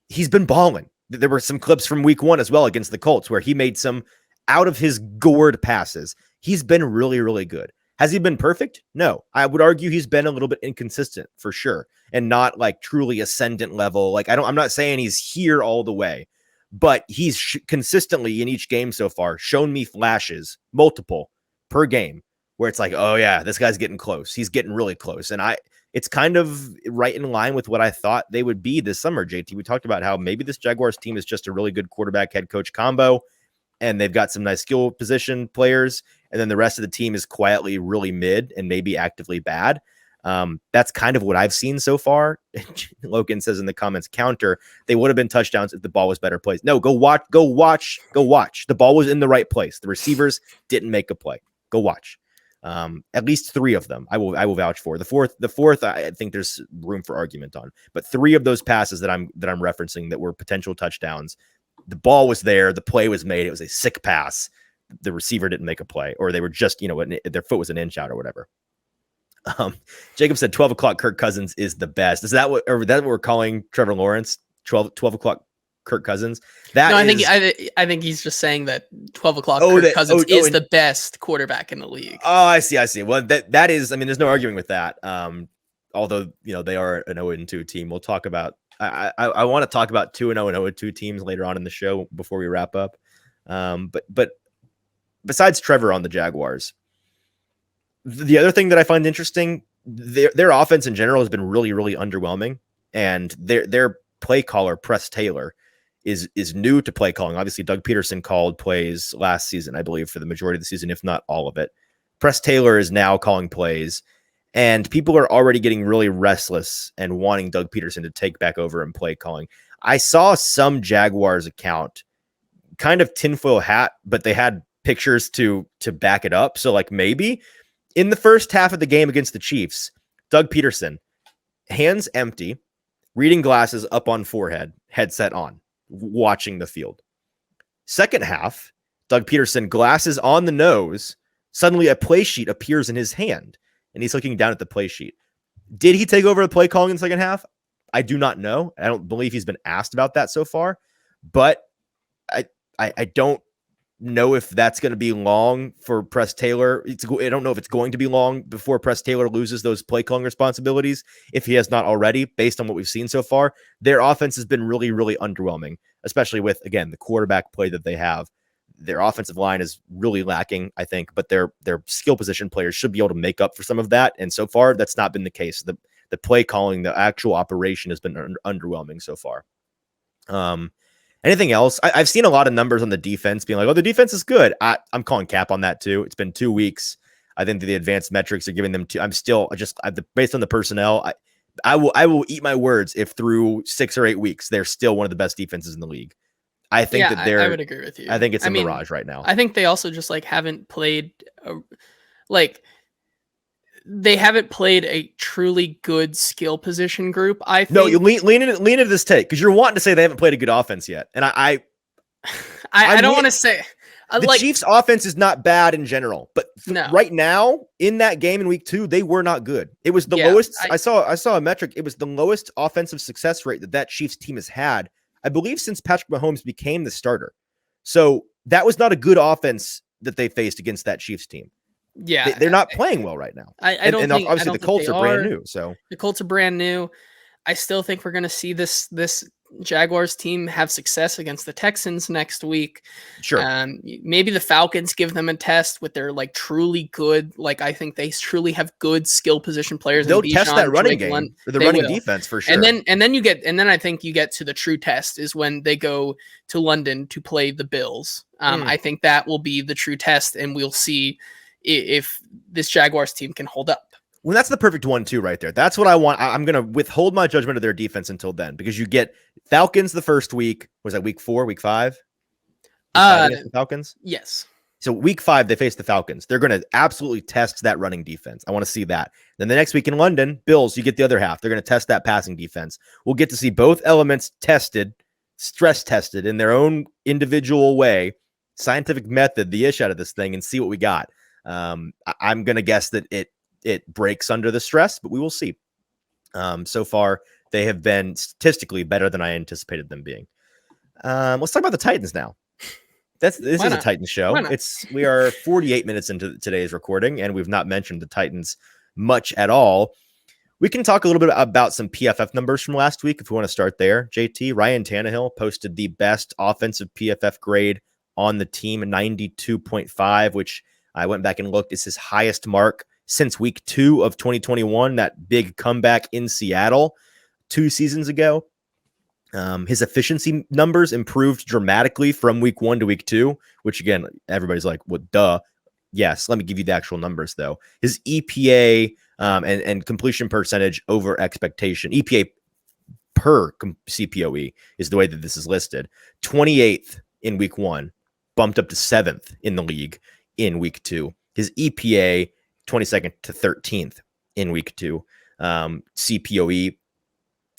he's been balling. There were some clips from week 1 as well against the Colts where he made some out of his gourd passes. He's been really, really good. Has he been perfect? No. I would argue he's been a little bit inconsistent for sure and not like truly ascendant level. Like I'm not saying he's here all the way, but he's consistently in each game so far shown me flashes, multiple per game, where it's like, oh yeah, this guy's getting close. He's getting really close. And it's kind of right in line with what I thought they would be this summer, JT. We talked about how maybe this Jaguars team is just a really good quarterback head coach combo, and they've got some nice skill position players. And then the rest of the team is quietly really mid and maybe actively bad. That's kind of what I've seen so far. Logan says in the comments, counter, they would have been touchdowns if the ball was better placed. No, go watch. The ball was in the right place. The receivers didn't make a play. Go watch. At least 3 of them I will vouch for. The fourth I think there's room for argument on, but 3 of those passes that I'm referencing that were potential touchdowns, the ball was there, the play was made, it was a sick pass, the receiver didn't make a play, or they were just, their foot was an inch out or whatever. Jacob said 12 o'clock Kirk Cousins is the best. Is that what we're calling Trevor Lawrence? 12 o'clock Kirk Cousins? I think he's just saying that 12 o'clock Kirk Cousins is the best quarterback in the league. Oh, I see. Well, that is, I mean, there's no arguing with that. Although, they are an 0-2 team. We'll talk about, I want to talk about 2-0 and 0-2 teams later on in the show before we wrap up. But besides Trevor on the Jaguars, the other thing that I find interesting, their offense in general has been really, really underwhelming. And their play caller, Press Taylor, is new to play calling. Obviously, Doug Peterson called plays last season, I believe, for the majority of the season, if not all of it. Press Taylor is now calling plays, and people are already getting really restless and wanting Doug Peterson to take back over and play calling. I saw some Jaguars account, kind of tinfoil hat, but they had pictures to back it up. So, maybe in the first half of the game against the Chiefs, Doug Peterson, hands empty, reading glasses up on forehead, headset on, watching the field. Second half, Doug Peterson, glasses on the nose, suddenly a play sheet appears in his hand, and he's looking down at the play sheet. Did he take over the play calling in the second half? I do not know. I don't believe he's been asked about that so far, but I don't know if that's going to be long for Press Taylor. I don't know if it's going to be long before Press Taylor loses those play calling responsibilities, if he has not already, based on what we've seen so far. Their offense has been really, really underwhelming, especially with, again, the quarterback play that they have. Their offensive line is really lacking, I think, but their skill position players should be able to make up for some of that. And so far, that's not been the case. The play calling, the actual operation has been underwhelming so far. Anything else? I've seen a lot of numbers on the defense being like, oh, the defense is good. I'm calling cap on that too. It's been 2 weeks. I think the advanced metrics are giving them I'm still based on the personnel. I will eat my words if through 6 or 8 weeks, they're still one of the best defenses in the league. I think I would agree with you. I think it's a mirage right now. I think they also just haven't played they haven't played a truly good skill position group. I think. No, you lean into this take because you're wanting to say they haven't played a good offense yet, and I don't want to say the Chiefs' offense is not bad in general, but right now in that game in week 2, they were not good. It was the lowest. I saw a metric. It was the lowest offensive success rate that Chiefs team has had, I believe, since Patrick Mahomes became the starter. So that was not a good offense that they faced against that Chiefs team. Yeah, they're not playing well right now. I don't think obviously the Colts are brand new. So the Colts are brand new. I still think we're going to see this Jaguars team have success against the Texans next week. Sure. Maybe the Falcons give them a test with their truly good. I think they truly have good skill position players. They'll test that running game, or the running defense for sure. And then I think you get to the true test is when they go to London to play the Bills. I think that will be the true test, and we'll see if this Jaguars team can hold up. Well, that's the perfect one too, right there. That's what I want. I'm going to withhold my judgment of their defense until then, because you get Falcons the first week. Was that week 4, week 5? The Falcons? Yes. So week 5, they face the Falcons. They're going to absolutely test that running defense. I want to see that. Then the next week in London, Bills, you get the other half. They're going to test that passing defense. We'll get to see both elements tested, stress tested in their own individual way, scientific method, the ish out of this thing, and see what we got. I'm going to guess that it breaks under the stress, but we will see. So far, they have been statistically better than I anticipated them being. Let's talk about the Titans now. This is a Titans show. We are 48 minutes into today's recording, and we've not mentioned the Titans much at all. We can talk a little bit about some PFF numbers from last week if we want to start there. JT, Ryan Tannehill posted the best offensive PFF grade on the team, 92.5, which I went back and looked. It's his highest mark since week 2 of 2021, that big comeback in Seattle 2 seasons ago. His efficiency numbers improved dramatically from week 1 to week 2, which again, everybody's like, well, duh. Yes, let me give you the actual numbers though. His EPA and completion percentage over expectation. EPA per CPOE is the way that this is listed. 28th in week 1, bumped up to 7th in the league in week 2. His EPA 22nd to 13th in week 2. CPOE.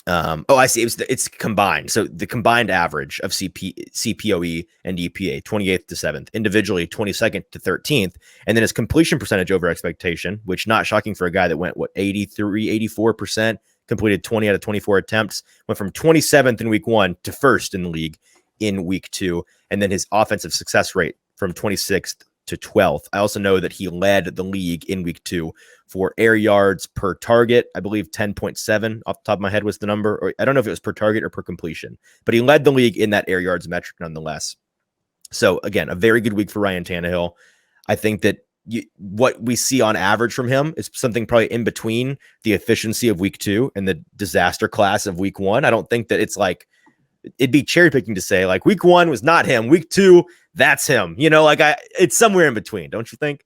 I see. It's combined. So the combined average of CPOE and EPA, 28th to 7th, individually 22nd to 13th. And then his completion percentage over expectation, which not shocking for a guy that went, 84%, completed 20 out of 24 attempts, went from 27th in week 1 to 1st in the league in week 2. And then his offensive success rate from 26th to 12th. I also know that he led the league in week 2 for air yards per target. I believe 10.7 off the top of my head was the number, or I don't know if it was per target or per completion, but he led the league in that air yards metric nonetheless. So again, a very good week for Ryan Tannehill. I think that what we see on average from him is something probably in between the efficiency of week 2 and the disaster class of week 1. I don't think that it's like, it'd be cherry picking to say like week 1 was not him. Week 2, that's him. It's somewhere in between. Don't you think?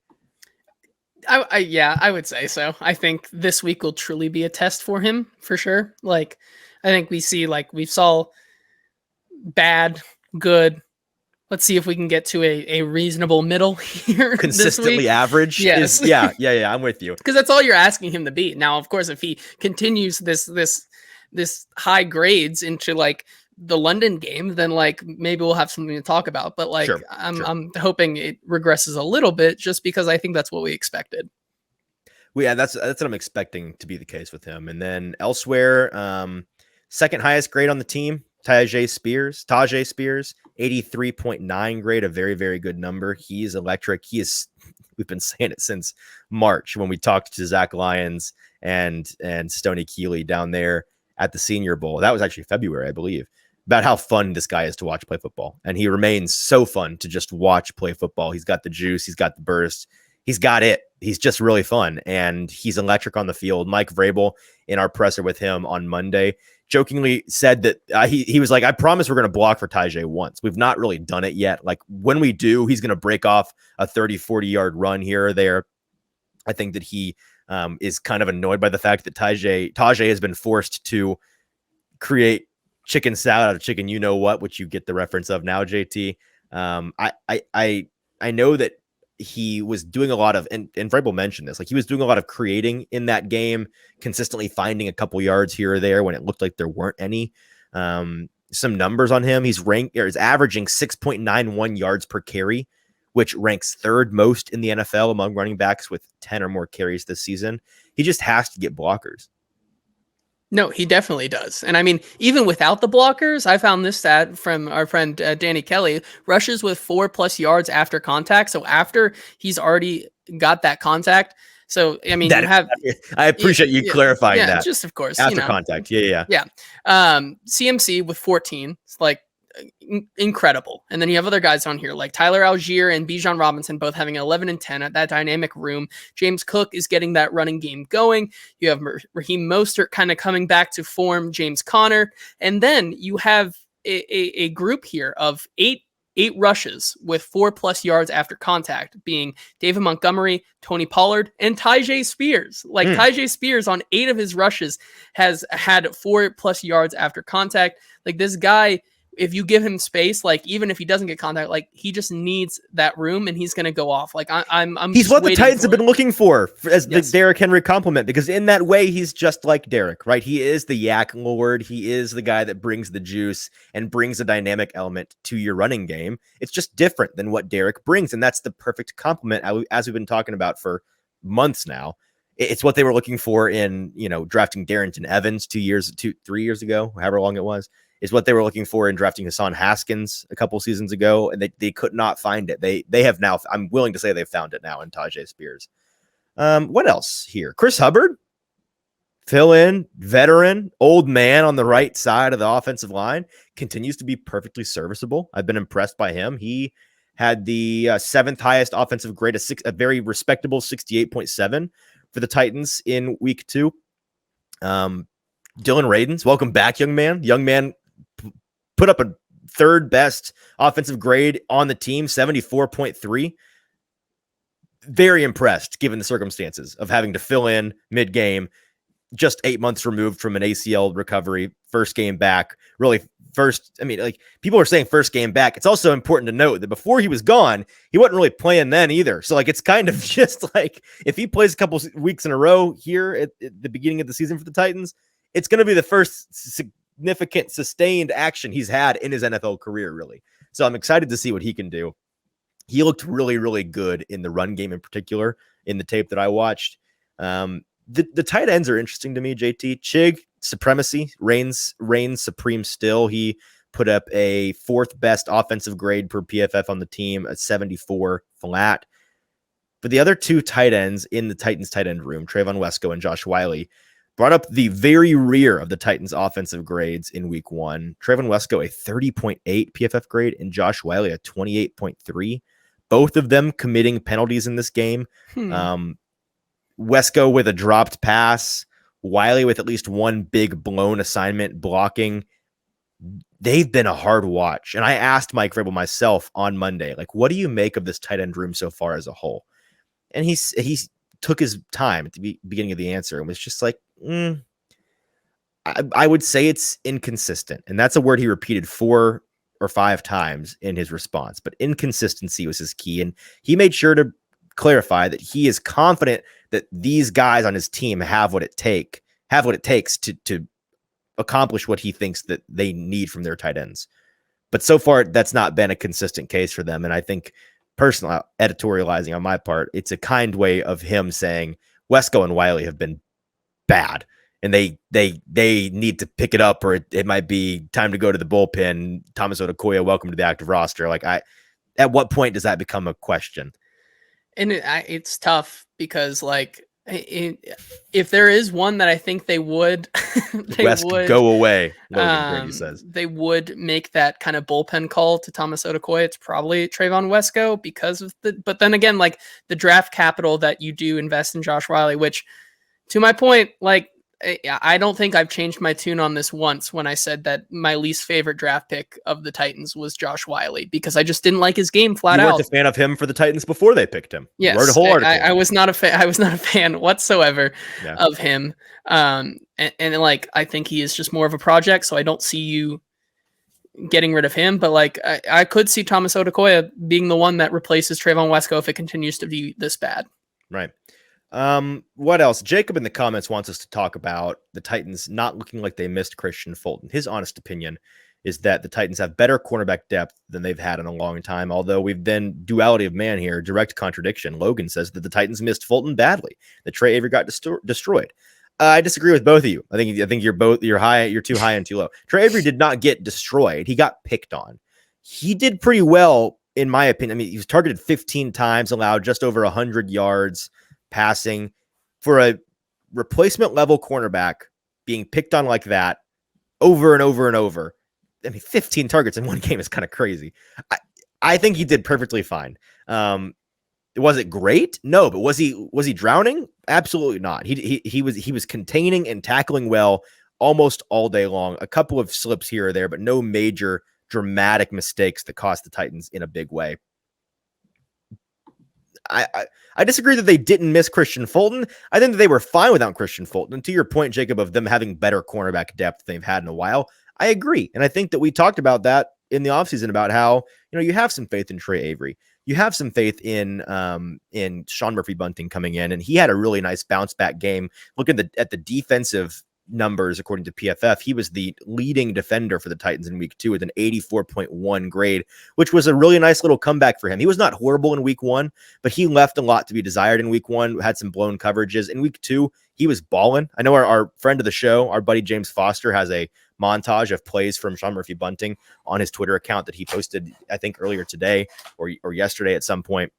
I would say so. I think this week will truly be a test for him for sure. Like, I think we saw bad, good. Let's see if we can get to a reasonable middle here. Consistently average. Yes. Yeah. I'm with you. Because that's all you're asking him to be. Now, of course, if he continues this high grades into like the London game, then like maybe we'll have something to talk about. But like, sure. I'm hoping it regresses a little bit just because I think that's what we expected. Well, yeah, that's what I'm expecting to be the case with him. And then elsewhere, second highest grade on the team, Tyjae Spears, 83.9 grade, a very, very good number. He's electric. We've been saying it since March when we talked to Zach Lyons and Stoney Keeley down there at the Senior Bowl. That was actually February, I believe, about how fun this guy is to watch play football. And he remains so fun to just watch play football. He's got the juice. He's got the burst. He's got it. He's just really fun. And he's electric on the field. Mike Vrabel in our presser with him on Monday jokingly said that he was like, I promise we're going to block for Tyjae once. We've not really done it yet. Like when we do, he's going to break off a 30-40 yard run here or there. I think that he is kind of annoyed by the fact that Tyjae has been forced to create chicken salad out of chicken, you know what, which you get the reference of now, JT. I know that he was doing a lot of, and Vrabel mentioned this, like he was doing a lot of creating in that game, consistently finding a couple yards here or there when it looked like there weren't any. Some numbers on him. He's averaging 6.91 yards per carry, which ranks third most in the NFL among running backs with 10 or more carries this season. He just has to get blockers. No, he definitely does. And I mean, even without the blockers, I found this stat from our friend Danny Kelly, rushes with 4+ yards after contact. So after he's already got that contact. So, I mean, I appreciate you clarifying that. Just of course. After contact. Yeah. CMC with 14. It's like incredible. And then you have other guys on here like Tyler Algier and Bijan Robinson both having 11 and 10 at that dynamic room. James Cook is getting that running game going. You have Raheem Mostert kind of coming back to form, James Conner, and then you have a group here of eight rushes with 4+ yards after contact, being David Montgomery, Tony Pollard, and Tyjae Spears. Tyjae Spears on 8 of his rushes has had 4+ yards after contact. Like this guy, if you give him space, like even if he doesn't get contact, like he just needs that room and he's going to go off. Like he's what the Titans have been looking for as the Derrick Henry compliment, because in that way, he's just like Derrick, right? He is the yak lord. He is the guy that brings the juice and brings a dynamic element to your running game. It's just different than what Derrick brings. And that's the perfect compliment, as we've been talking about for months now. It's what they were looking for in, drafting Darrington Evans 3 years ago, however long it was. Is what they were looking for in drafting Hassan Haskins a couple seasons ago, and they could not find it. They have now, I'm willing to say they've found it now in Tyjae Spears. What else here? Chris Hubbard, fill in, veteran, old man on the right side of the offensive line, continues to be perfectly serviceable. I've been impressed by him. He had the 7th highest offensive grade, a very respectable 68.7 for the Titans in week 2. Dylan Radins, welcome back, young man. Put up a third best offensive grade on the team, 74.3. very impressed given the circumstances of having to fill in mid-game, just 8 months removed from an ACL recovery, first game back, really people are saying first game back. It's also important to note that before he was gone, he wasn't really playing then either. So it's kind of just like, if he plays a couple weeks in a row here at the beginning of the season for the Titans, it's going to be the first significant sustained action he's had in his NFL career, really. So I'm excited to see what he can do. He looked really, really good in the run game in particular in the tape that I watched. The tight ends are interesting to me, JT. Chig, supremacy, reigns supreme still. He put up a 4th best offensive grade per PFF on the team at 74 flat. But the other 2 tight ends in the Titans tight end room, Trayvon Wesco and Josh Wiley, brought up the very rear of the Titans offensive grades in week 1. Trayvon Wesco, a 30.8 PFF grade, and Josh Wiley, a 28.3. Both of them committing penalties in this game. Wesco with a dropped pass, Wiley with at least one big blown assignment blocking. They've been a hard watch. And I asked Mike Vrabel myself on Monday, what do you make of this tight end room so far as a whole? And he took his time at the beginning of the answer and was just like, I would say it's inconsistent. And that's a word he repeated 4 or 5 times in his response. But inconsistency was his key. And he made sure to clarify that he is confident that these guys on his team have what it takes to accomplish what he thinks that they need from their tight ends. But so far, that's not been a consistent case for them. And I think, personally, editorializing on my part, it's a kind way of him saying Wesco and Wiley have been bad, and they need to pick it up, or it might be time to go to the bullpen. Thomas Odukoya, welcome to the active roster. At what point does that become a question? And it's tough because, if there is one that I think they would, go away. Logan Brady says they would make that kind of bullpen call to Thomas Odukoya. It's probably Trayvon Wesco because of but then again, the draft capital that you do invest in Josh Wiley, which, to my point, I don't think I've changed my tune on this once when I said that my least favorite draft pick of the Titans was Josh Wiley, because I just didn't like his game flat out. You weren't a fan of him for the Titans before they picked him. Yes, you wrote a whole article. I was not a fan. I was not a fan whatsoever of him. And I think he is just more of a project. So I don't see you getting rid of him. But I could see Thomas Odukoya being the one that replaces Trayvon Wesco if it continues to be this bad. Right. What else? Jacob in the comments wants us to talk about the Titans not looking like they missed Christian Fulton. His honest opinion is that the Titans have better cornerback depth than they've had in a long time. Although we've been duality of man here, direct contradiction. Logan says that the Titans missed Fulton badly, that Trey Avery got destroyed. I disagree with both of you. I think you're too high and too low. Trey Avery did not get destroyed. He got picked on. He did pretty well, in my opinion. He was targeted 15 times, allowed just over 100 yards passing. For a replacement level cornerback being picked on like that over and over and over. 15 targets in one game is kind of crazy. I think he did perfectly fine. Was it great? No, but was he drowning? Absolutely not. He was containing and tackling well almost all day long. A couple of slips here or there, but no major dramatic mistakes that cost the Titans in a big way. I disagree that they didn't miss Christian Fulton. I think that they were fine without Christian Fulton. And to your point, Jacob, of them having better cornerback depth than they've had in a while, I agree. And I think that we talked about that in the offseason about how, you have some faith in Trey Avery. You have some faith in Sean Murphy-Bunting coming in, and he had a really nice bounce back game. Looking at the defensive numbers, according to PFF, he was the leading defender for the Titans in week 2 with an 84.1 grade, which was a really nice little comeback for him. He was not horrible in week 1, but he left a lot to be desired in week 1, had some blown coverages. In week 2, he was balling. I know our friend of the show, our buddy James Foster, has a montage of plays from Sean Murphy-Bunting on his Twitter account that he posted, I think, earlier today or yesterday at some point,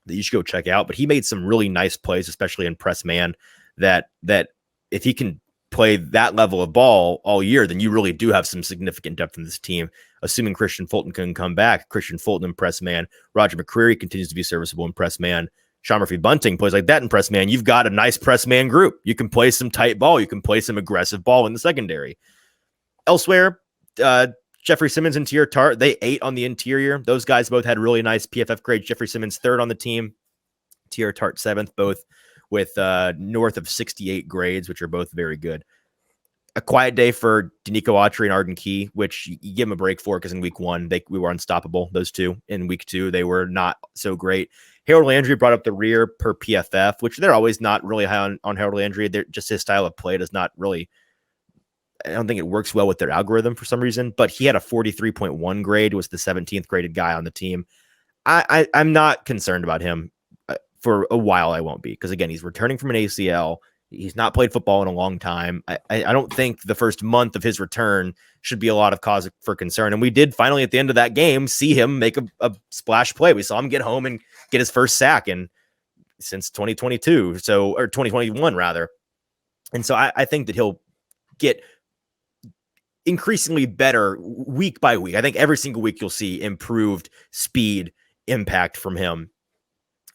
that you should go check out. But he made some really nice plays, especially in press man, that if he can play that level of ball all year, then you really do have some significant depth in this team, assuming Christian Fulton can come back. Christian Fulton in press man. Roger McCreary continues to be serviceable in press man. Sean Murphy-Bunting plays like that in press man. You've got a nice press man group. You can play some tight ball. You can play some aggressive ball in the secondary. Elsewhere, Jeffrey Simmons and Tier Tart, they ate on the interior. Those guys both had really nice PFF grades. Jeffrey Simmons 3rd on the team. tier, Tart 7th, both with north of 68 grades, which are both very good. A quiet day for Danico Autry and Arden Key, which you give them a break for because in week 1, we were unstoppable, those two. In week 2, they were not so great. Harold Landry brought up the rear per PFF, which they're always not really high on Harold Landry. They're just his style of play does not really, I don't think it works well with their algorithm for some reason, but he had a 43.1 grade, was the 17th graded guy on the team. I'm not concerned about him for a while. I won't be, because again, he's returning from an ACL. He's not played football in a long time. I don't think the first month of his return should be a lot of cause for concern. And we did finally at the end of that game see him make a splash play. We saw him get home and get his first sack since 2022, or 2021 rather. And so I think that he'll get increasingly better week by week. I think every single week you'll see improved speed impact from him.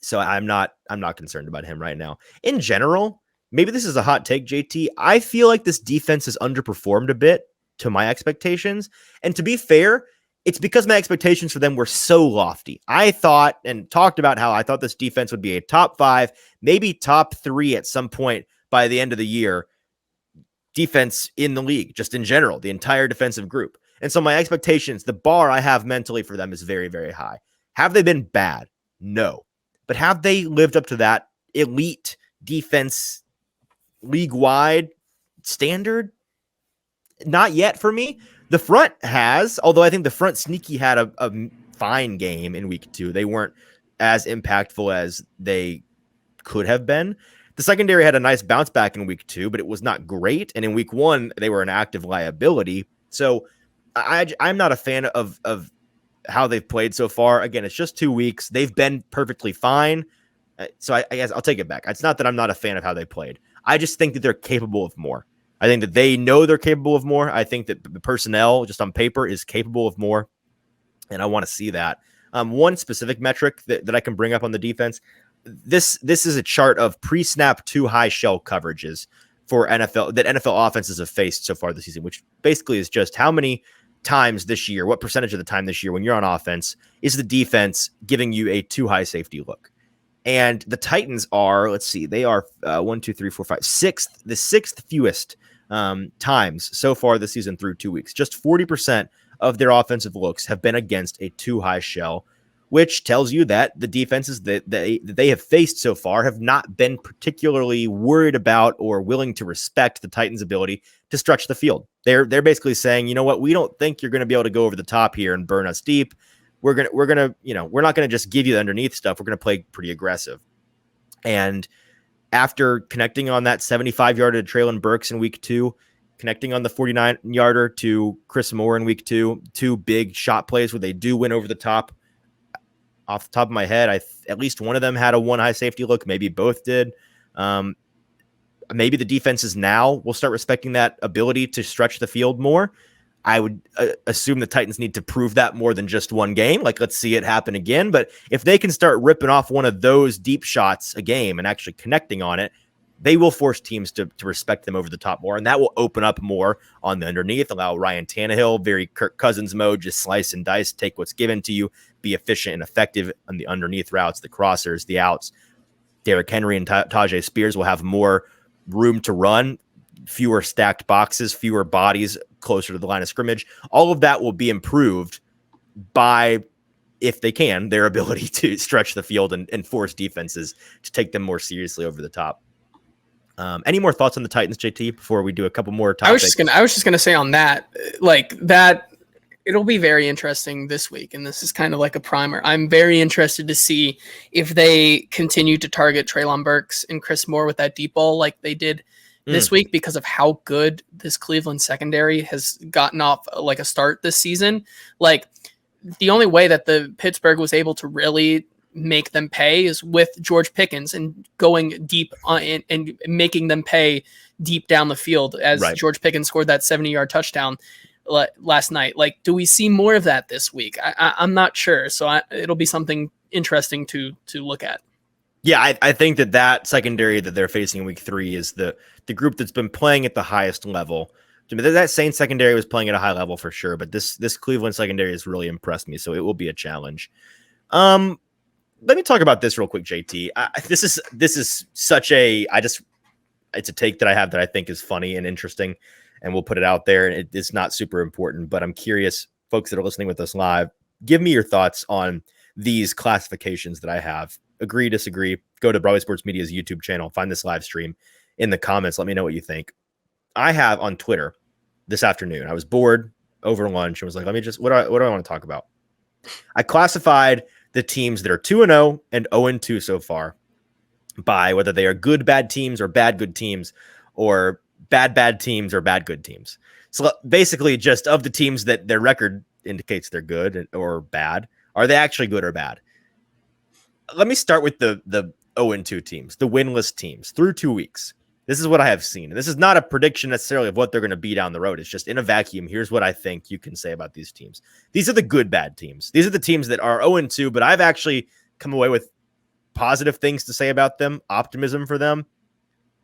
So I'm not concerned about him right now. In general, maybe this is a hot take, JT. I feel like this defense has underperformed a bit to my expectations. And to be fair, it's because my expectations for them were so lofty. I thought and talked about how I thought this defense would be a top 5, maybe top 3 at some point by the end of the year defense in the league, just in general, the entire defensive group. And so my expectations, the bar I have mentally for them is very, very high. Have they been bad? No. But have they lived up to that elite defense league-wide standard? Not yet for me. The front has, although I think the front sneaky had a fine game in week 2. They weren't as impactful as they could have been. The secondary had a nice bounce back in week 2, but it was not great. And in week 1, they were an active liability. So I'm not a fan of how they've played so far. Again, it's just 2 weeks. They've been perfectly fine. So I guess I'll take it back. It's not that I'm not a fan of how they played. I just think that they're capable of more. I think that they know they're capable of more. I think that the personnel just on paper is capable of more. And I want to see that. One specific metric that I can bring up on the defense, this is a chart of pre-snap 2 high shell coverages for NFL that NFL offenses have faced so far this season, which basically is just how many times this year, what percentage of the time this year when you're on offense is the defense giving you a 2 high safety look. And the Titans are, let's see, they are 1, 2, 3, 4, 5, sixth, the 6th fewest times so far this season through 2 weeks. Just 40% of their offensive looks have been against a 2 high shell, which tells you that the defenses that they have faced so far have not been particularly worried about or willing to respect the Titans' ability to stretch the field. They're basically saying, you know what, we don't think you're going to be able to go over the top here and burn us deep. We're not going to just give you the underneath stuff. We're going to play pretty aggressive. And after connecting on that 75-yarder to Traylon Burks in week 2, connecting on the 49-yarder to Chris Moore in week 2, 2 big shot plays where they do win over the top. Off the top of my head, at least one of them had a 1 high safety look. Maybe both did. Maybe the defenses now will start respecting that ability to stretch the field more. I would assume the Titans need to prove that more than just one game. Like, let's see it happen again. But if they can start ripping off one of those deep shots a game and actually connecting on it, they will force teams to respect them over the top more. And that will open up more on the underneath, allow Ryan Tannehill, very Kirk Cousins mode, just slice and dice, take what's given to you, be efficient and effective on the underneath routes, the crossers, the outs. Derrick Henry and Tajay Spears will have more room to run, fewer stacked boxes, fewer bodies closer to the line of scrimmage. All of that will be improved by, if they can, their ability to stretch the field and force defenses to take them more seriously over the top. Any more thoughts on the Titans, JT, before we do a couple more topics? I was just gonna say on that, like that, it'll be very interesting this week, and this is kind of like a primer. I'm very interested to see if they continue to target Traylon Burks and Chris Moore with that deep ball like they did this week, because of how good this Cleveland secondary has gotten off like a start this season. Like, the only way that the Pittsburgh was able to really make them pay is with George Pickens and going deep and making them pay deep down the field, as right. George Pickens scored that 70-yard touchdown last night. Like, do we see more of that this week? I'm not sure. So it'll be something interesting to look at. Yeah, I think that secondary that they're facing in week 3 is the group that's been playing at the highest level. That Saints secondary was playing at a high level for sure, but this Cleveland secondary has really impressed me, so it will be a challenge. let me talk about this real quick, JT. This is such a it's a take that I have that I think is funny and interesting, and we'll put it out there. It's not super important, but I'm curious, folks that are listening with us live, give me your thoughts on these classifications that I have. Agree, disagree, go to Broadway Sports Media's YouTube channel, find this live stream in the comments. Let me know what you think. I have on Twitter this afternoon, I was bored over lunch and was like, let me just, what do I want to talk about? I classified the teams that are 2-0 and 0-2 so far by whether they are good bad teams or bad good teams, or bad teams or bad good teams. So basically, just of the teams that their record indicates they're good or bad, are they actually good or bad? Let me start with the 0-2 teams, the winless teams through 2 weeks. This is what I have seen. And this is not a prediction necessarily of what they're going to be down the road. It's just in a vacuum. Here's what I think you can say about these teams. These are the good bad teams. These are the teams that are 0-2, but I've actually come away with positive things to say about them, optimism for them.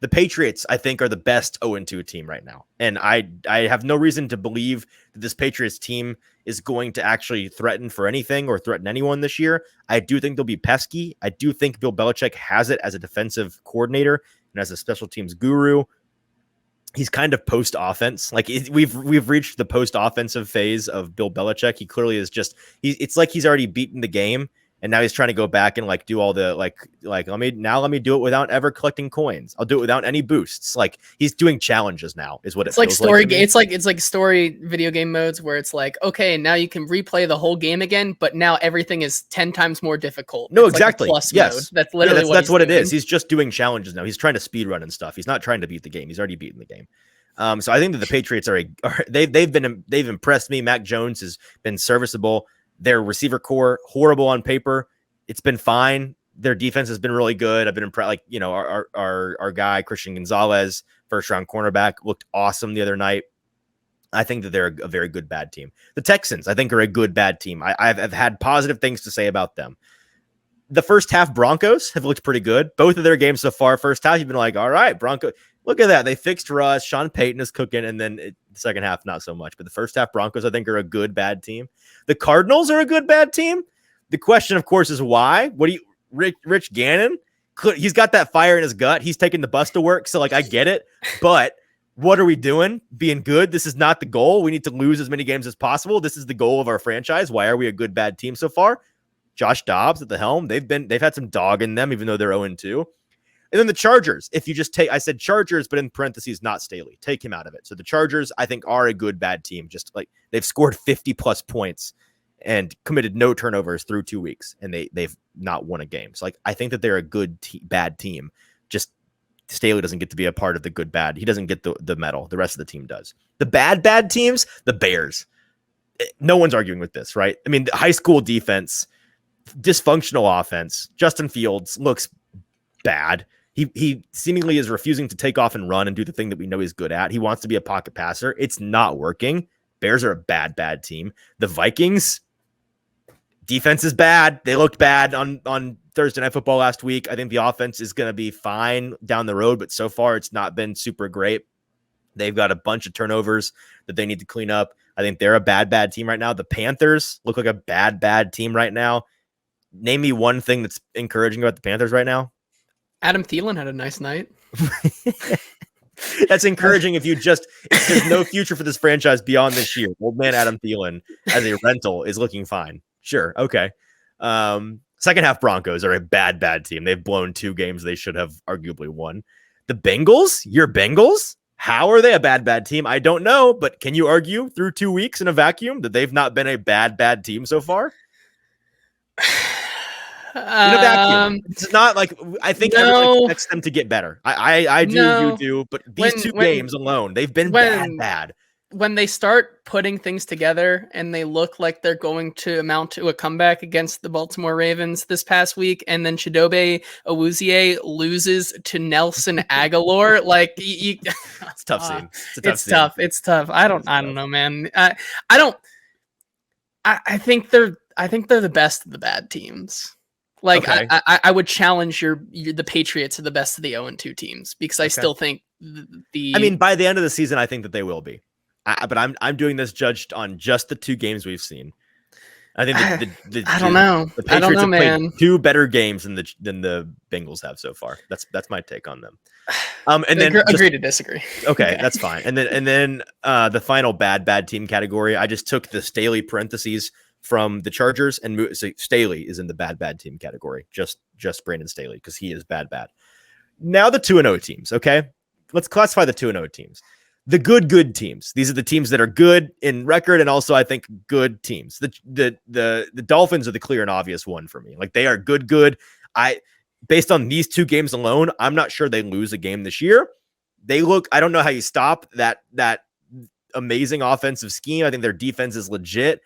The Patriots, I think, are the best 0-2 team right now. And I have no reason to believe that this Patriots team is going to actually threaten for anything or threaten anyone this year. I do think they'll be pesky. I do think Bill Belichick has it as a defensive coordinator and as a special teams guru. He's kind of post-offense. Like we've reached the post-offensive phase of Bill Belichick. He clearly is just, it's like he's already beaten the game. And now he's trying to go back and like do all the like let me do it without ever collecting coins. I'll do it without any boosts. Like he's doing challenges now is what it's like story game. It's like story video game modes where it's like, okay, now you can replay the whole game again, but now everything is 10 times more difficult. No, it's exactly. Like plus yes. mode. That's literally that's what it is. He's just doing challenges now. He's trying to speed run and stuff. He's not trying to beat the game. He's already beaten the game. So I think that the Patriots they've impressed me. Mac Jones has been serviceable. Their receiver core horrible on paper. It's been fine. Their defense has been really good. I've been impressed. Like, you know, our guy, Christian Gonzalez, first round cornerback, looked awesome the other night. I think that they're a very good bad team. The Texans, I think, are a good bad team. I've had positive things to say about them. The first half Broncos have looked pretty good. Both of their games so far, first half, you've been like, all right, Broncos, look at that. They fixed Russ. Sean Payton is cooking. And then the second half, not so much. But the first half Broncos, I think, are a good bad team. The Cardinals are a good bad team. The question, of course, is why? What do you, Rich Gannon? He's got that fire in his gut. He's taking the bus to work. So, like, I get it. But what are we doing? Being good? This is not the goal. We need to lose as many games as possible. This is the goal of our franchise. Why are we a good, bad team so far? Josh Dobbs at the helm. They've had some dog in them, even though they're 0-2. And then the Chargers. If you just take, I said Chargers, but in parentheses, not Staley. Take him out of it. So the Chargers, I think, are a good, bad team. Just like they've scored 50 plus points and committed no turnovers through 2 weeks, and they've not won a game. So like I think that they're a good bad team. Just Staley doesn't get to be a part of the good bad. He doesn't get the medal. The rest of the team does. The bad teams, the Bears. No one's arguing with this, right? I mean, the high school defense, dysfunctional offense. Justin Fields looks bad. He seemingly is refusing to take off and run and do the thing that we know he's good at. He wants to be a pocket passer. It's not working. Bears are a bad team. The Vikings, defense is bad. They looked bad on Thursday Night Football last week. I think the offense is going to be fine down the road, but so far it's not been super great. They've got a bunch of turnovers that they need to clean up. I think they're a bad team right now. The Panthers look like a bad team right now. Name me one thing that's encouraging about the Panthers right now. Adam Thielen had a nice night. That's encouraging if there's no future for this franchise beyond this year. Old man Adam Thielen as a rental is looking fine. Sure. Okay. Second half Broncos are a bad team. They've blown 2 games they should have arguably won. The Bengals, your Bengals, how are they a bad team? I don't know, but can you argue through 2 weeks in a vacuum that they've not been a bad team so far? In a vacuum. It's not like I think everyone expects them to get better. I do, you do, but these 2 games alone, they've been bad. When they start putting things together and they look like they're going to amount to a comeback against the Baltimore Ravens this past week, and then Chidobe Awuzie loses to Nelson Aguilar, like it's a tough scene. It's tough. I don't know, man. I think they're the best of the bad teams. Like okay. I would challenge the Patriots are the best of the 0-2 teams because I still think I mean, by the end of the season, I think that they will be. But I'm doing this judged on just the 2 games we've seen. I think I don't know. The Patriots have man. played 2 better games than the Bengals have so far. That's my take on them. And then agree to disagree. Okay, that's fine. And then the final bad team category, I just took the Staley parentheses from the Chargers and moved. So Staley is in the bad team category. Just Brandon Staley, because he is bad. Now the 2-0 teams. Okay, let's classify the 2-0 teams. The good teams. These are the teams that are good in record, and also I think good teams. The Dolphins are the clear and obvious one for me. Like, they are good. Based on these 2 games alone, I'm not sure they lose a game this year. I don't know how you stop that amazing offensive scheme. I think their defense is legit.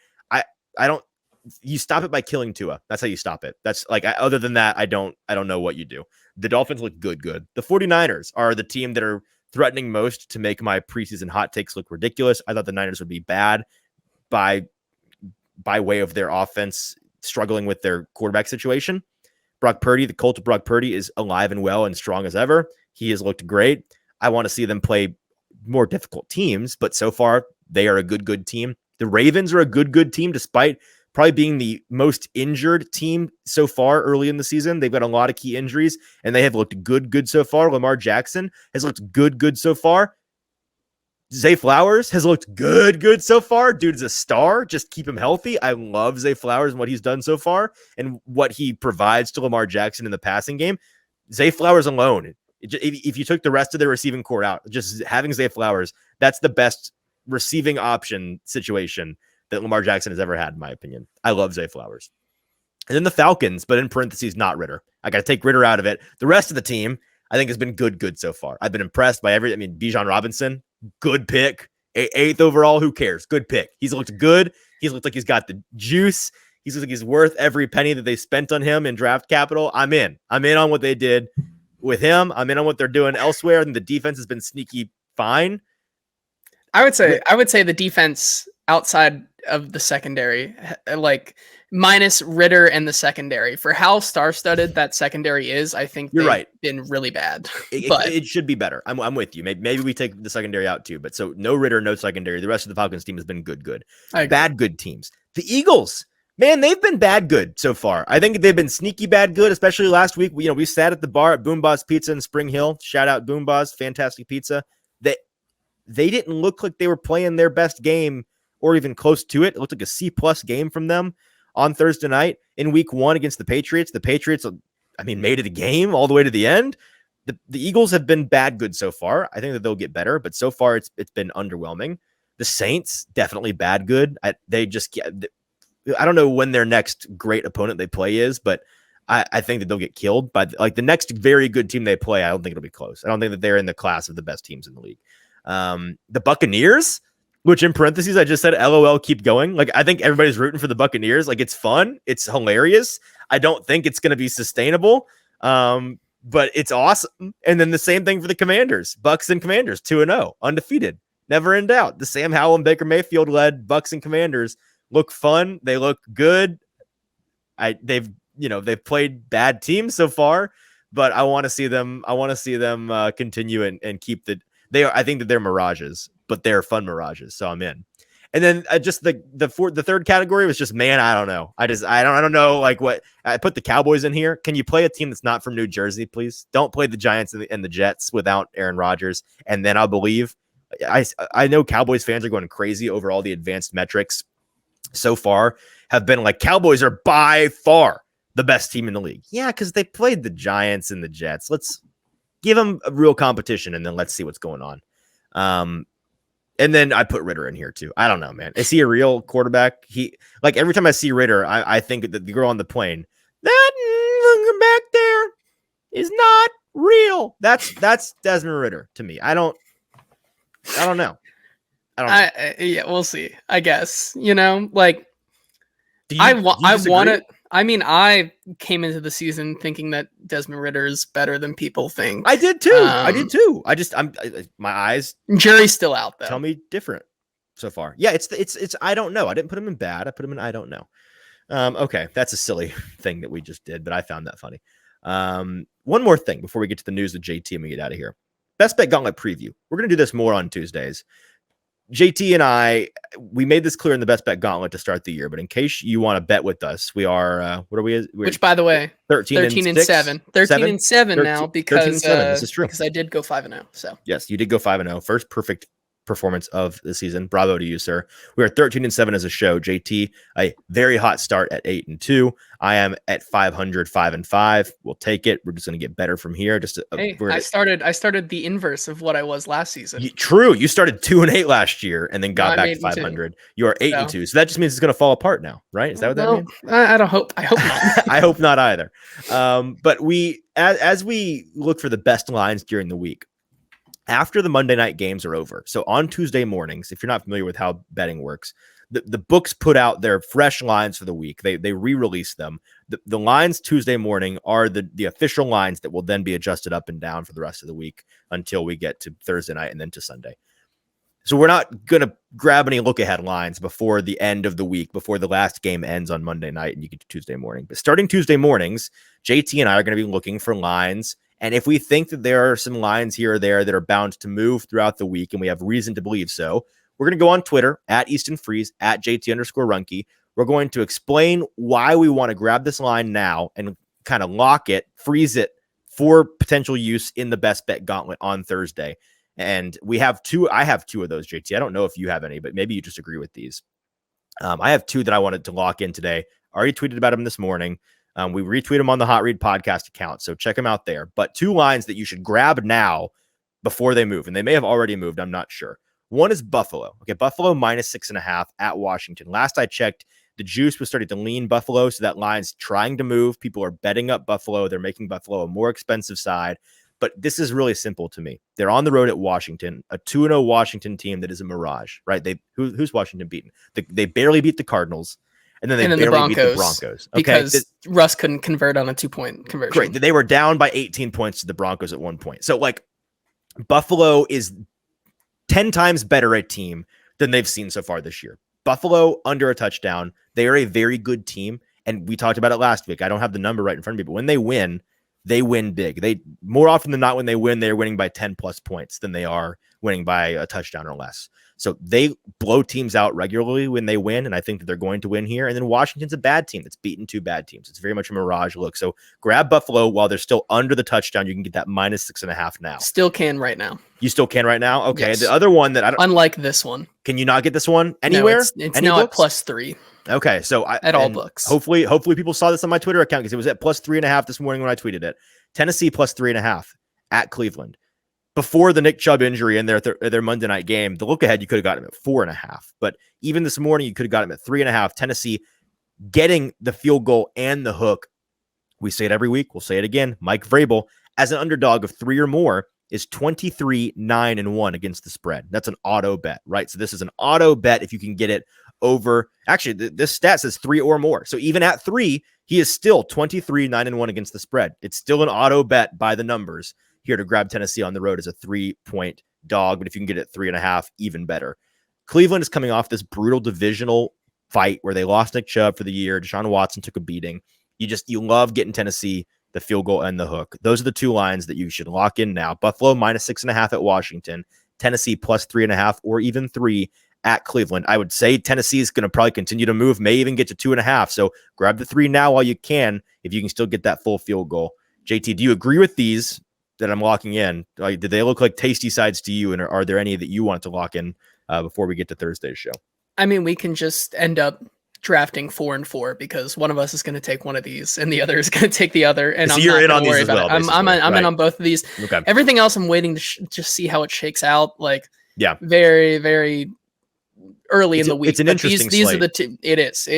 You stop it by killing Tua. That's how you stop it. That's other than that, I don't know what you do. The Dolphins look good. The 49ers are the team that are threatening most to make my preseason hot takes look ridiculous. I thought the Niners would be bad by way of their offense struggling with their quarterback situation. Brock Purdy, the cult of Brock Purdy, is alive and well and strong as ever. He has looked great. I want to see them play more difficult teams, but so far they are a good team. The Ravens are a good team, despite probably being the most injured team so far early in the season. They've got a lot of key injuries, and they have looked good so far. Lamar Jackson has looked good so far. Zay Flowers has looked good so far. Dude is a star. Just keep him healthy. I love Zay Flowers and what he's done so far and what he provides to Lamar Jackson in the passing game. Zay Flowers alone, if you took the rest of their receiving core out, just having Zay Flowers, that's the best receiving option situation that Lamar Jackson has ever had, in my opinion. I love Zay Flowers. And then the Falcons, but in parentheses, not Ritter. I got to take Ritter out of it. The rest of the team, I think, has been good so far. I've been impressed by Bijan Robinson, good pick. 8th overall, who cares? Good pick. He's looked good. He's looked like he's got the juice. He's looked like he's worth every penny that they spent on him in draft capital. I'm in on what they did with him. I'm in on what they're doing elsewhere. And the defense has been sneaky fine. I would say the defense outside of the secondary, like minus Ritter and the secondary, for how star-studded that secondary is, I think you're right. Been really bad. It should be better. I'm with you. Maybe we take the secondary out too. But so no Ritter, no secondary. The rest of the Falcons team has been good. Bad good teams. The Eagles, man, they've been bad good so far. I think they've been sneaky bad good, especially last week. We sat at the bar at BoomBozz Pizza in Spring Hill. Shout out BoomBozz, fantastic pizza. They didn't look like they were playing their best game or even close to it. It looked like a C+ game from them on Thursday night in week 1 against the Patriots. The Patriots, made it a game all the way to the end. The Eagles have been bad good so far. I think that they'll get better, but so far it's been underwhelming. The Saints, definitely bad good. I don't know when their next great opponent they play is, but I think that they'll get killed by the next very good team they play. I don't think it'll be close. I don't think that they're in the class of the best teams in the league. The Buccaneers, which in parentheses, I just said, LOL, keep going. I think everybody's rooting for the Buccaneers. It's fun. It's hilarious. I don't think it's going to be sustainable. But it's awesome. And then the same thing for the Commanders, Bucks and Commanders, 2-0, undefeated, never in doubt. The Sam Howell and Baker Mayfield led Bucks and Commanders look fun. They look good. They've played bad teams so far, but I want to see them. Continue and keep I think that they're mirages, but they're fun mirages. So I'm in. And then just the third category was just, man, I don't know. I don't know what I put the Cowboys in here. Can you play a team that's not from New Jersey, please? Don't play the Giants and the Jets without Aaron Rodgers. And then I'll believe. I know Cowboys fans are going crazy over all the advanced metrics so far have been Cowboys are by far the best team in the league. Yeah, because they played the Giants and the Jets. Let's give them a real competition, and then let's see what's going on. And then I put Ritter in here too. I don't know, man. Is he a real quarterback? Every time I see Ritter, I think that the girl on the plane, that back there is not real. That's Desmond Ritter to me. I don't know. Yeah, we'll see. I guess, I came into the season thinking that Desmond Ritter is better than people think. I did too. My eyes. Jury's still out though. Tell me different so far. Yeah, it's. I don't know. I didn't put him in bad. I put him in I don't know. Okay, that's a silly thing that we just did, but I found that funny. One more thing before we get to the news with JT and we get out of here. Best Bet Gauntlet preview. We're gonna do this more on Tuesdays. JT and I, we made this clear in the Best Bet Gauntlet to start the year, but in case you want to bet with us, we are, what are we? Which, by the way, 13 and 7. 13 and 7 now because, 13 and 7. This is true. Because I did go 5-0. So yes, you did go 5-0. First perfect performance of the season. Bravo to you, sir. We are 13 and 7 as a show. JT, a very hot start at 8 and 2. I am at 500, 5 and 5. We'll take it. We're just going to get better from here. I started the inverse of what I was last season. True. You started 2 and 8 last year and then got back to 500. You are 8 and 2. So that just means it's going to fall apart now, right? Is that what that means? I hope not. I hope not either. But as we look for the best lines during the week, after the Monday night games are over, so on Tuesday mornings, if you're not familiar with how betting works, the books put out their fresh lines for the week. They re-release them. The lines Tuesday morning are the official lines that will then be adjusted up and down for the rest of the week until we get to Thursday night and then to Sunday. So we're not going to grab any look-ahead lines before the end of the week, before the last game ends on Monday night and you get to Tuesday morning. But starting Tuesday mornings, JT and I are going to be looking for lines. And if we think that there are some lines here or there that are bound to move throughout the week, and we have reason to believe so, we're going to go on Twitter at Easton Freeze, at JT_Runke. We're going to explain why we want to grab this line now and kind of lock it, freeze it for potential use in the Best Bet Gauntlet on Thursday. And we have two. I have 2 of those, JT. I don't know if you have any, but maybe you disagree with these. I have 2 that I wanted to lock in today. I already tweeted about them this morning. We retweet them on the Hot Read podcast account, so check them out there. But 2 lines that you should grab now before they move, and they may have already moved. I'm not sure. One is Buffalo. Okay, Buffalo -6.5 at Washington. Last I checked, the juice was starting to lean Buffalo, so that line's trying to move. People are betting up Buffalo. They're making Buffalo a more expensive side. But this is really simple to me. They're on the road at Washington, a 2-0 Washington team that is a mirage, right? Who's Washington beaten? They barely beat the Cardinals. And then they barely beat the Broncos. Okay? Because Russ couldn't convert on a 2-point conversion. Great. They were down by 18 points to the Broncos at one point. So, Buffalo is 10 times better a team than they've seen so far this year. Buffalo under a touchdown. They are a very good team. And we talked about it last week. I don't have the number right in front of me, but when they win big. They more often than not, when they win, they're winning by 10 plus points than they are winning by a touchdown or less. So they blow teams out regularly when they win, and I think that they're going to win here. And then Washington's a bad team that's beaten 2 bad teams. It's very much a mirage look. So grab Buffalo while they're still under the touchdown. You can get that -6.5 now. Still can right now. You still can right now? Okay. Yes. The other one that I don't... Unlike this one. Can you not get this one anywhere? No, it's now at +3. Okay. So at all books. Hopefully people saw this on my Twitter account because it was at +3.5 this morning when I tweeted it. Tennessee +3.5 at Cleveland. Before the Nick Chubb injury in their Monday night game, the look ahead, you could have got him at 4.5. But even this morning, you could have got him at 3.5. Tennessee getting the field goal and the hook. We say it every week. We'll say it again. Mike Vrabel, as an underdog of 3 or more, is 23-9-1 against the spread. That's an auto bet, right? So this is an auto bet if you can get it over. Actually, this stat says 3 or more. So even at 3, he is still 23-9-1 against the spread. It's still an auto bet by the numbers here to grab Tennessee on the road as a 3-point dog. But if you can get it 3.5, even better. Cleveland is coming off this brutal divisional fight where they lost Nick Chubb for the year. Deshaun Watson took a beating. You love getting Tennessee the field goal and the hook. Those are the 2 lines that you should lock in now. Buffalo -6.5 at Washington. Tennessee +3.5 or even 3 at Cleveland. I would say Tennessee is going to probably continue to move, may even get to 2.5. So grab the 3 now while you can, if you can still get that full field goal. JT, do you agree with these that I'm locking in? Did they look like tasty sides to you? And are there any that you want to lock in before we get to Thursday's show? I mean, we can just end up drafting 4 and 4 because one of us is going to take one of these and the other is going to take the other. And so I'm you're not in on these these as well. I'm in on both of these. Okay. Everything else, I'm waiting to just see how it shakes out. Very, very early in the week. It's an interesting these slate. Are the 2. It is.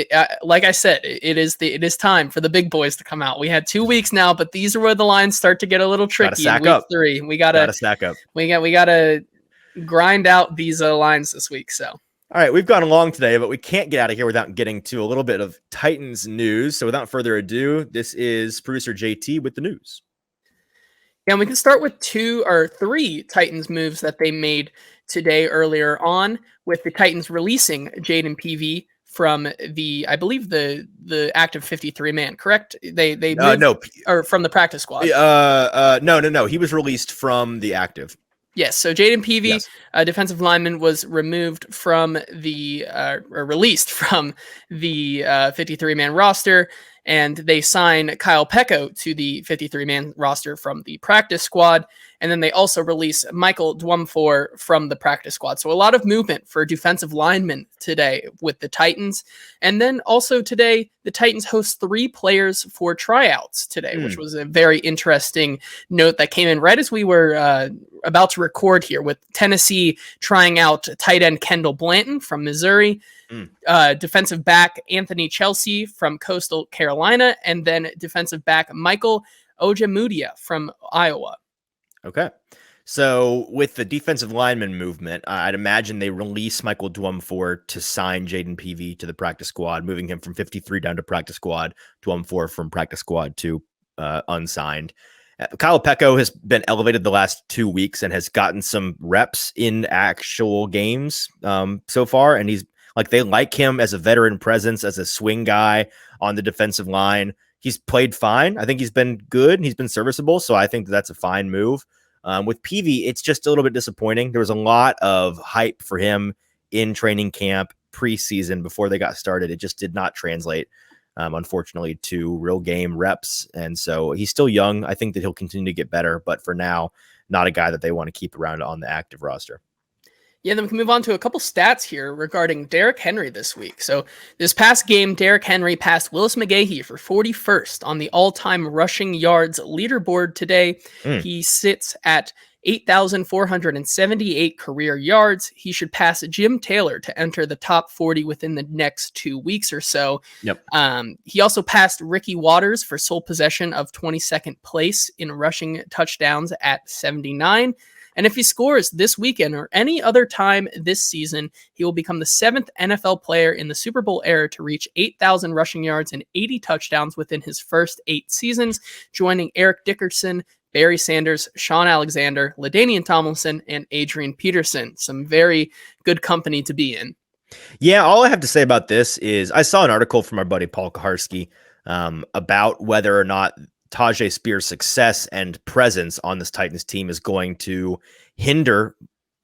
Like I said, it is time for the big boys to come out. We had 2 weeks now, but these are where the lines start to get a little tricky. In week 3, we gotta stack up. We gotta grind out these lines this week. So. All right, we've gone along today, but we can't get out of here without getting to a little bit of Titans news. So without further ado, this is producer JT with the news. Yeah, and we can start with 2 or 3 Titans moves that they made today earlier on, with the Titans releasing Jaden PV from I believe the active 53 man, correct? They moved, no, or from the practice squad. No. He was released from the active. Yes, so Jaden Peavy, defensive lineman, was removed from the or released from the 53-man roster, and they sign Kyle Pecco to the 53-man roster from the practice squad. And then they also release Michael Dwumfor from the practice squad. So a lot of movement for defensive linemen today with the Titans. And then also today, the Titans host 3 players for tryouts today, which was a very interesting note that came in right as we were about to record here, with Tennessee trying out tight end Kendall Blanton from Missouri, defensive back Anthony Chelsea from Coastal Carolina, and then defensive back Michael Ojemudia from Iowa. Okay. So with the defensive lineman movement, I'd imagine they release Michael Dwumfor to sign Jaden Peavy to the practice squad, moving him from 53 down to practice squad, Dwumfor from practice squad to unsigned. Kyle Pecco has been elevated the last 2 weeks and has gotten some reps in actual games so far. And he's like, they like him as a veteran presence, as a swing guy on the defensive line. He's played fine. I think he's been good and he's been serviceable. So I think that's a fine move. With Peavy, it's just a little bit disappointing. There was a lot of hype for him in training camp preseason before they got started. It just did not translate, unfortunately, to real game reps. And so he's still young. I think that he'll continue to get better. But for now, not a guy that they want to keep around on the active roster. Yeah, then we can move on to a couple stats here regarding Derrick Henry this week. So this past game, Derrick Henry passed Willis McGahee for 41st on the all-time rushing yards leaderboard today. He sits at 8,478 career yards. He should pass Jim Taylor to enter the top 40 within the next 2 weeks or so. He also passed Ricky Watters for sole possession of 22nd place in rushing touchdowns at 79. And if he scores this weekend or any other time this season, he will become the 7th NFL player in the Super Bowl era to reach 8,000 rushing yards and 80 touchdowns within his first 8 seasons, joining Eric Dickerson, Barry Sanders, Sean Alexander, LaDainian Tomlinson, and Adrian Peterson. Some very good company to be in. Yeah, all I have to say about this is I saw an article from our buddy Paul Kaharski about whether or not Tajay Spears' success and presence on this Titans team is going to hinder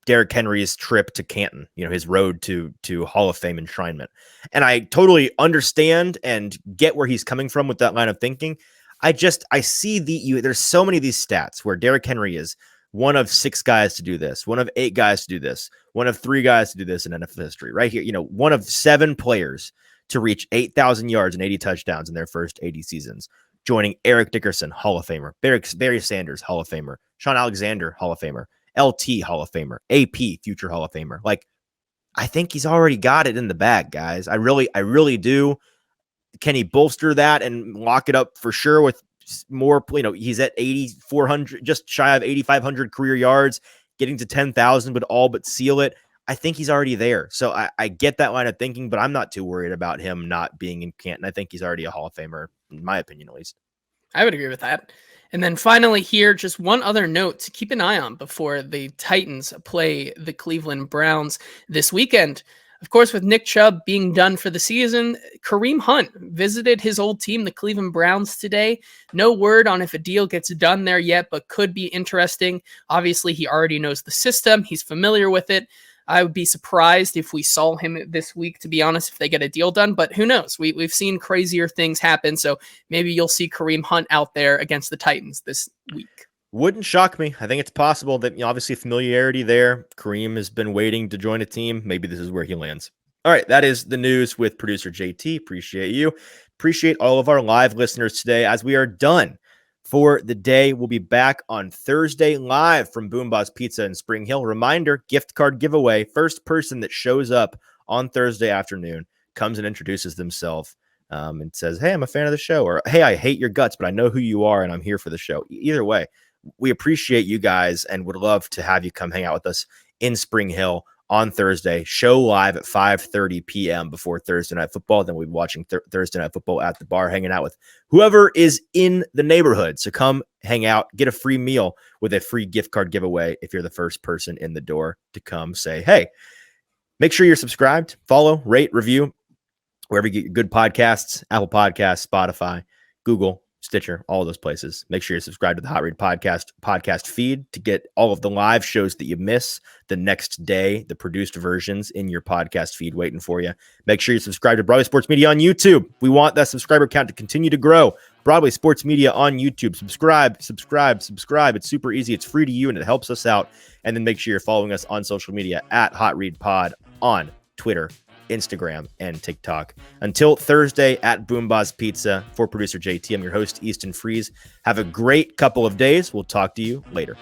Derrick Henry's trip to Canton, his road to Hall of Fame enshrinement. And I totally understand and get where he's coming from with that line of thinking. I see there's so many of these stats where Derrick Henry is one of 6 guys to do this, one of 8 guys to do this, one of 3 guys to do this in NFL history, right here. One of 7 players to reach 8,000 yards and 80 touchdowns in their first 80 seasons. Joining Eric Dickerson, Hall of Famer, Barry Sanders, Hall of Famer, Sean Alexander, Hall of Famer, LT, Hall of Famer, AP, future Hall of Famer. Like, I think he's already got it in the bag, guys. I really do. Can he bolster that and lock it up for sure with more? He's at 8,400, just shy of 8,500 career yards, getting to 10,000, but all but seal it. I think he's already there. So I get that line of thinking, but I'm not too worried about him not being in Canton. I think he's already a Hall of Famer, in my opinion, at least. I would agree with that. And then finally here, just one other note to keep an eye on before the Titans play the Cleveland Browns this weekend. Of course, with Nick Chubb being done for the season, Kareem Hunt visited his old team, the Cleveland Browns, today. No word on if a deal gets done there yet, but could be interesting. Obviously, he already knows the system. He's familiar with it. I would be surprised if we saw him this week, to be honest, if they get a deal done, but who knows? We've seen crazier things happen, so maybe you'll see Kareem Hunt out there against the Titans this week. Wouldn't shock me. I think it's possible that, obviously familiarity there. Kareem has been waiting to join a team. Maybe this is where he lands. All right, that is the news with producer JT. Appreciate you. Appreciate all of our live listeners today. As we are done for the day, we'll be back on Thursday live from BoomBozz Pizza in Spring Hill. Reminder, gift card giveaway. First person that shows up on Thursday afternoon comes and introduces themselves and says, hey, I'm a fan of the show, or hey, I hate your guts, but I know who you are and I'm here for the show. Either way, we appreciate you guys and would love to have you come hang out with us in Spring Hill on Thursday. Show live at 5:30 p.m. before Thursday Night Football. Then we'll be watching Thursday Night Football at the bar, hanging out with whoever is in the neighborhood. So come hang out, get a free meal with a free gift card giveaway if you're the first person in the door to come say, hey. Make sure you're subscribed, follow, rate, review, wherever you get your good podcasts, Apple Podcasts, Spotify, Google, Stitcher, all of those places. Make sure you subscribe to the Hot Read podcast feed to get all of the live shows that you miss the next day, the produced versions in your podcast feed waiting for you. Make sure you subscribe to Broadway Sports Media on YouTube. We want that subscriber count to continue to grow. Broadway Sports Media on YouTube. Subscribe. It's super easy. It's free to you, and it helps us out. And then make sure you're following us on social media at Hot Read Pod on Twitter, Instagram, and TikTok. Until Thursday at BoomBozz Pizza, for producer JT, I'm your host, Easton Freeze. Have a great couple of days. We'll talk to you later.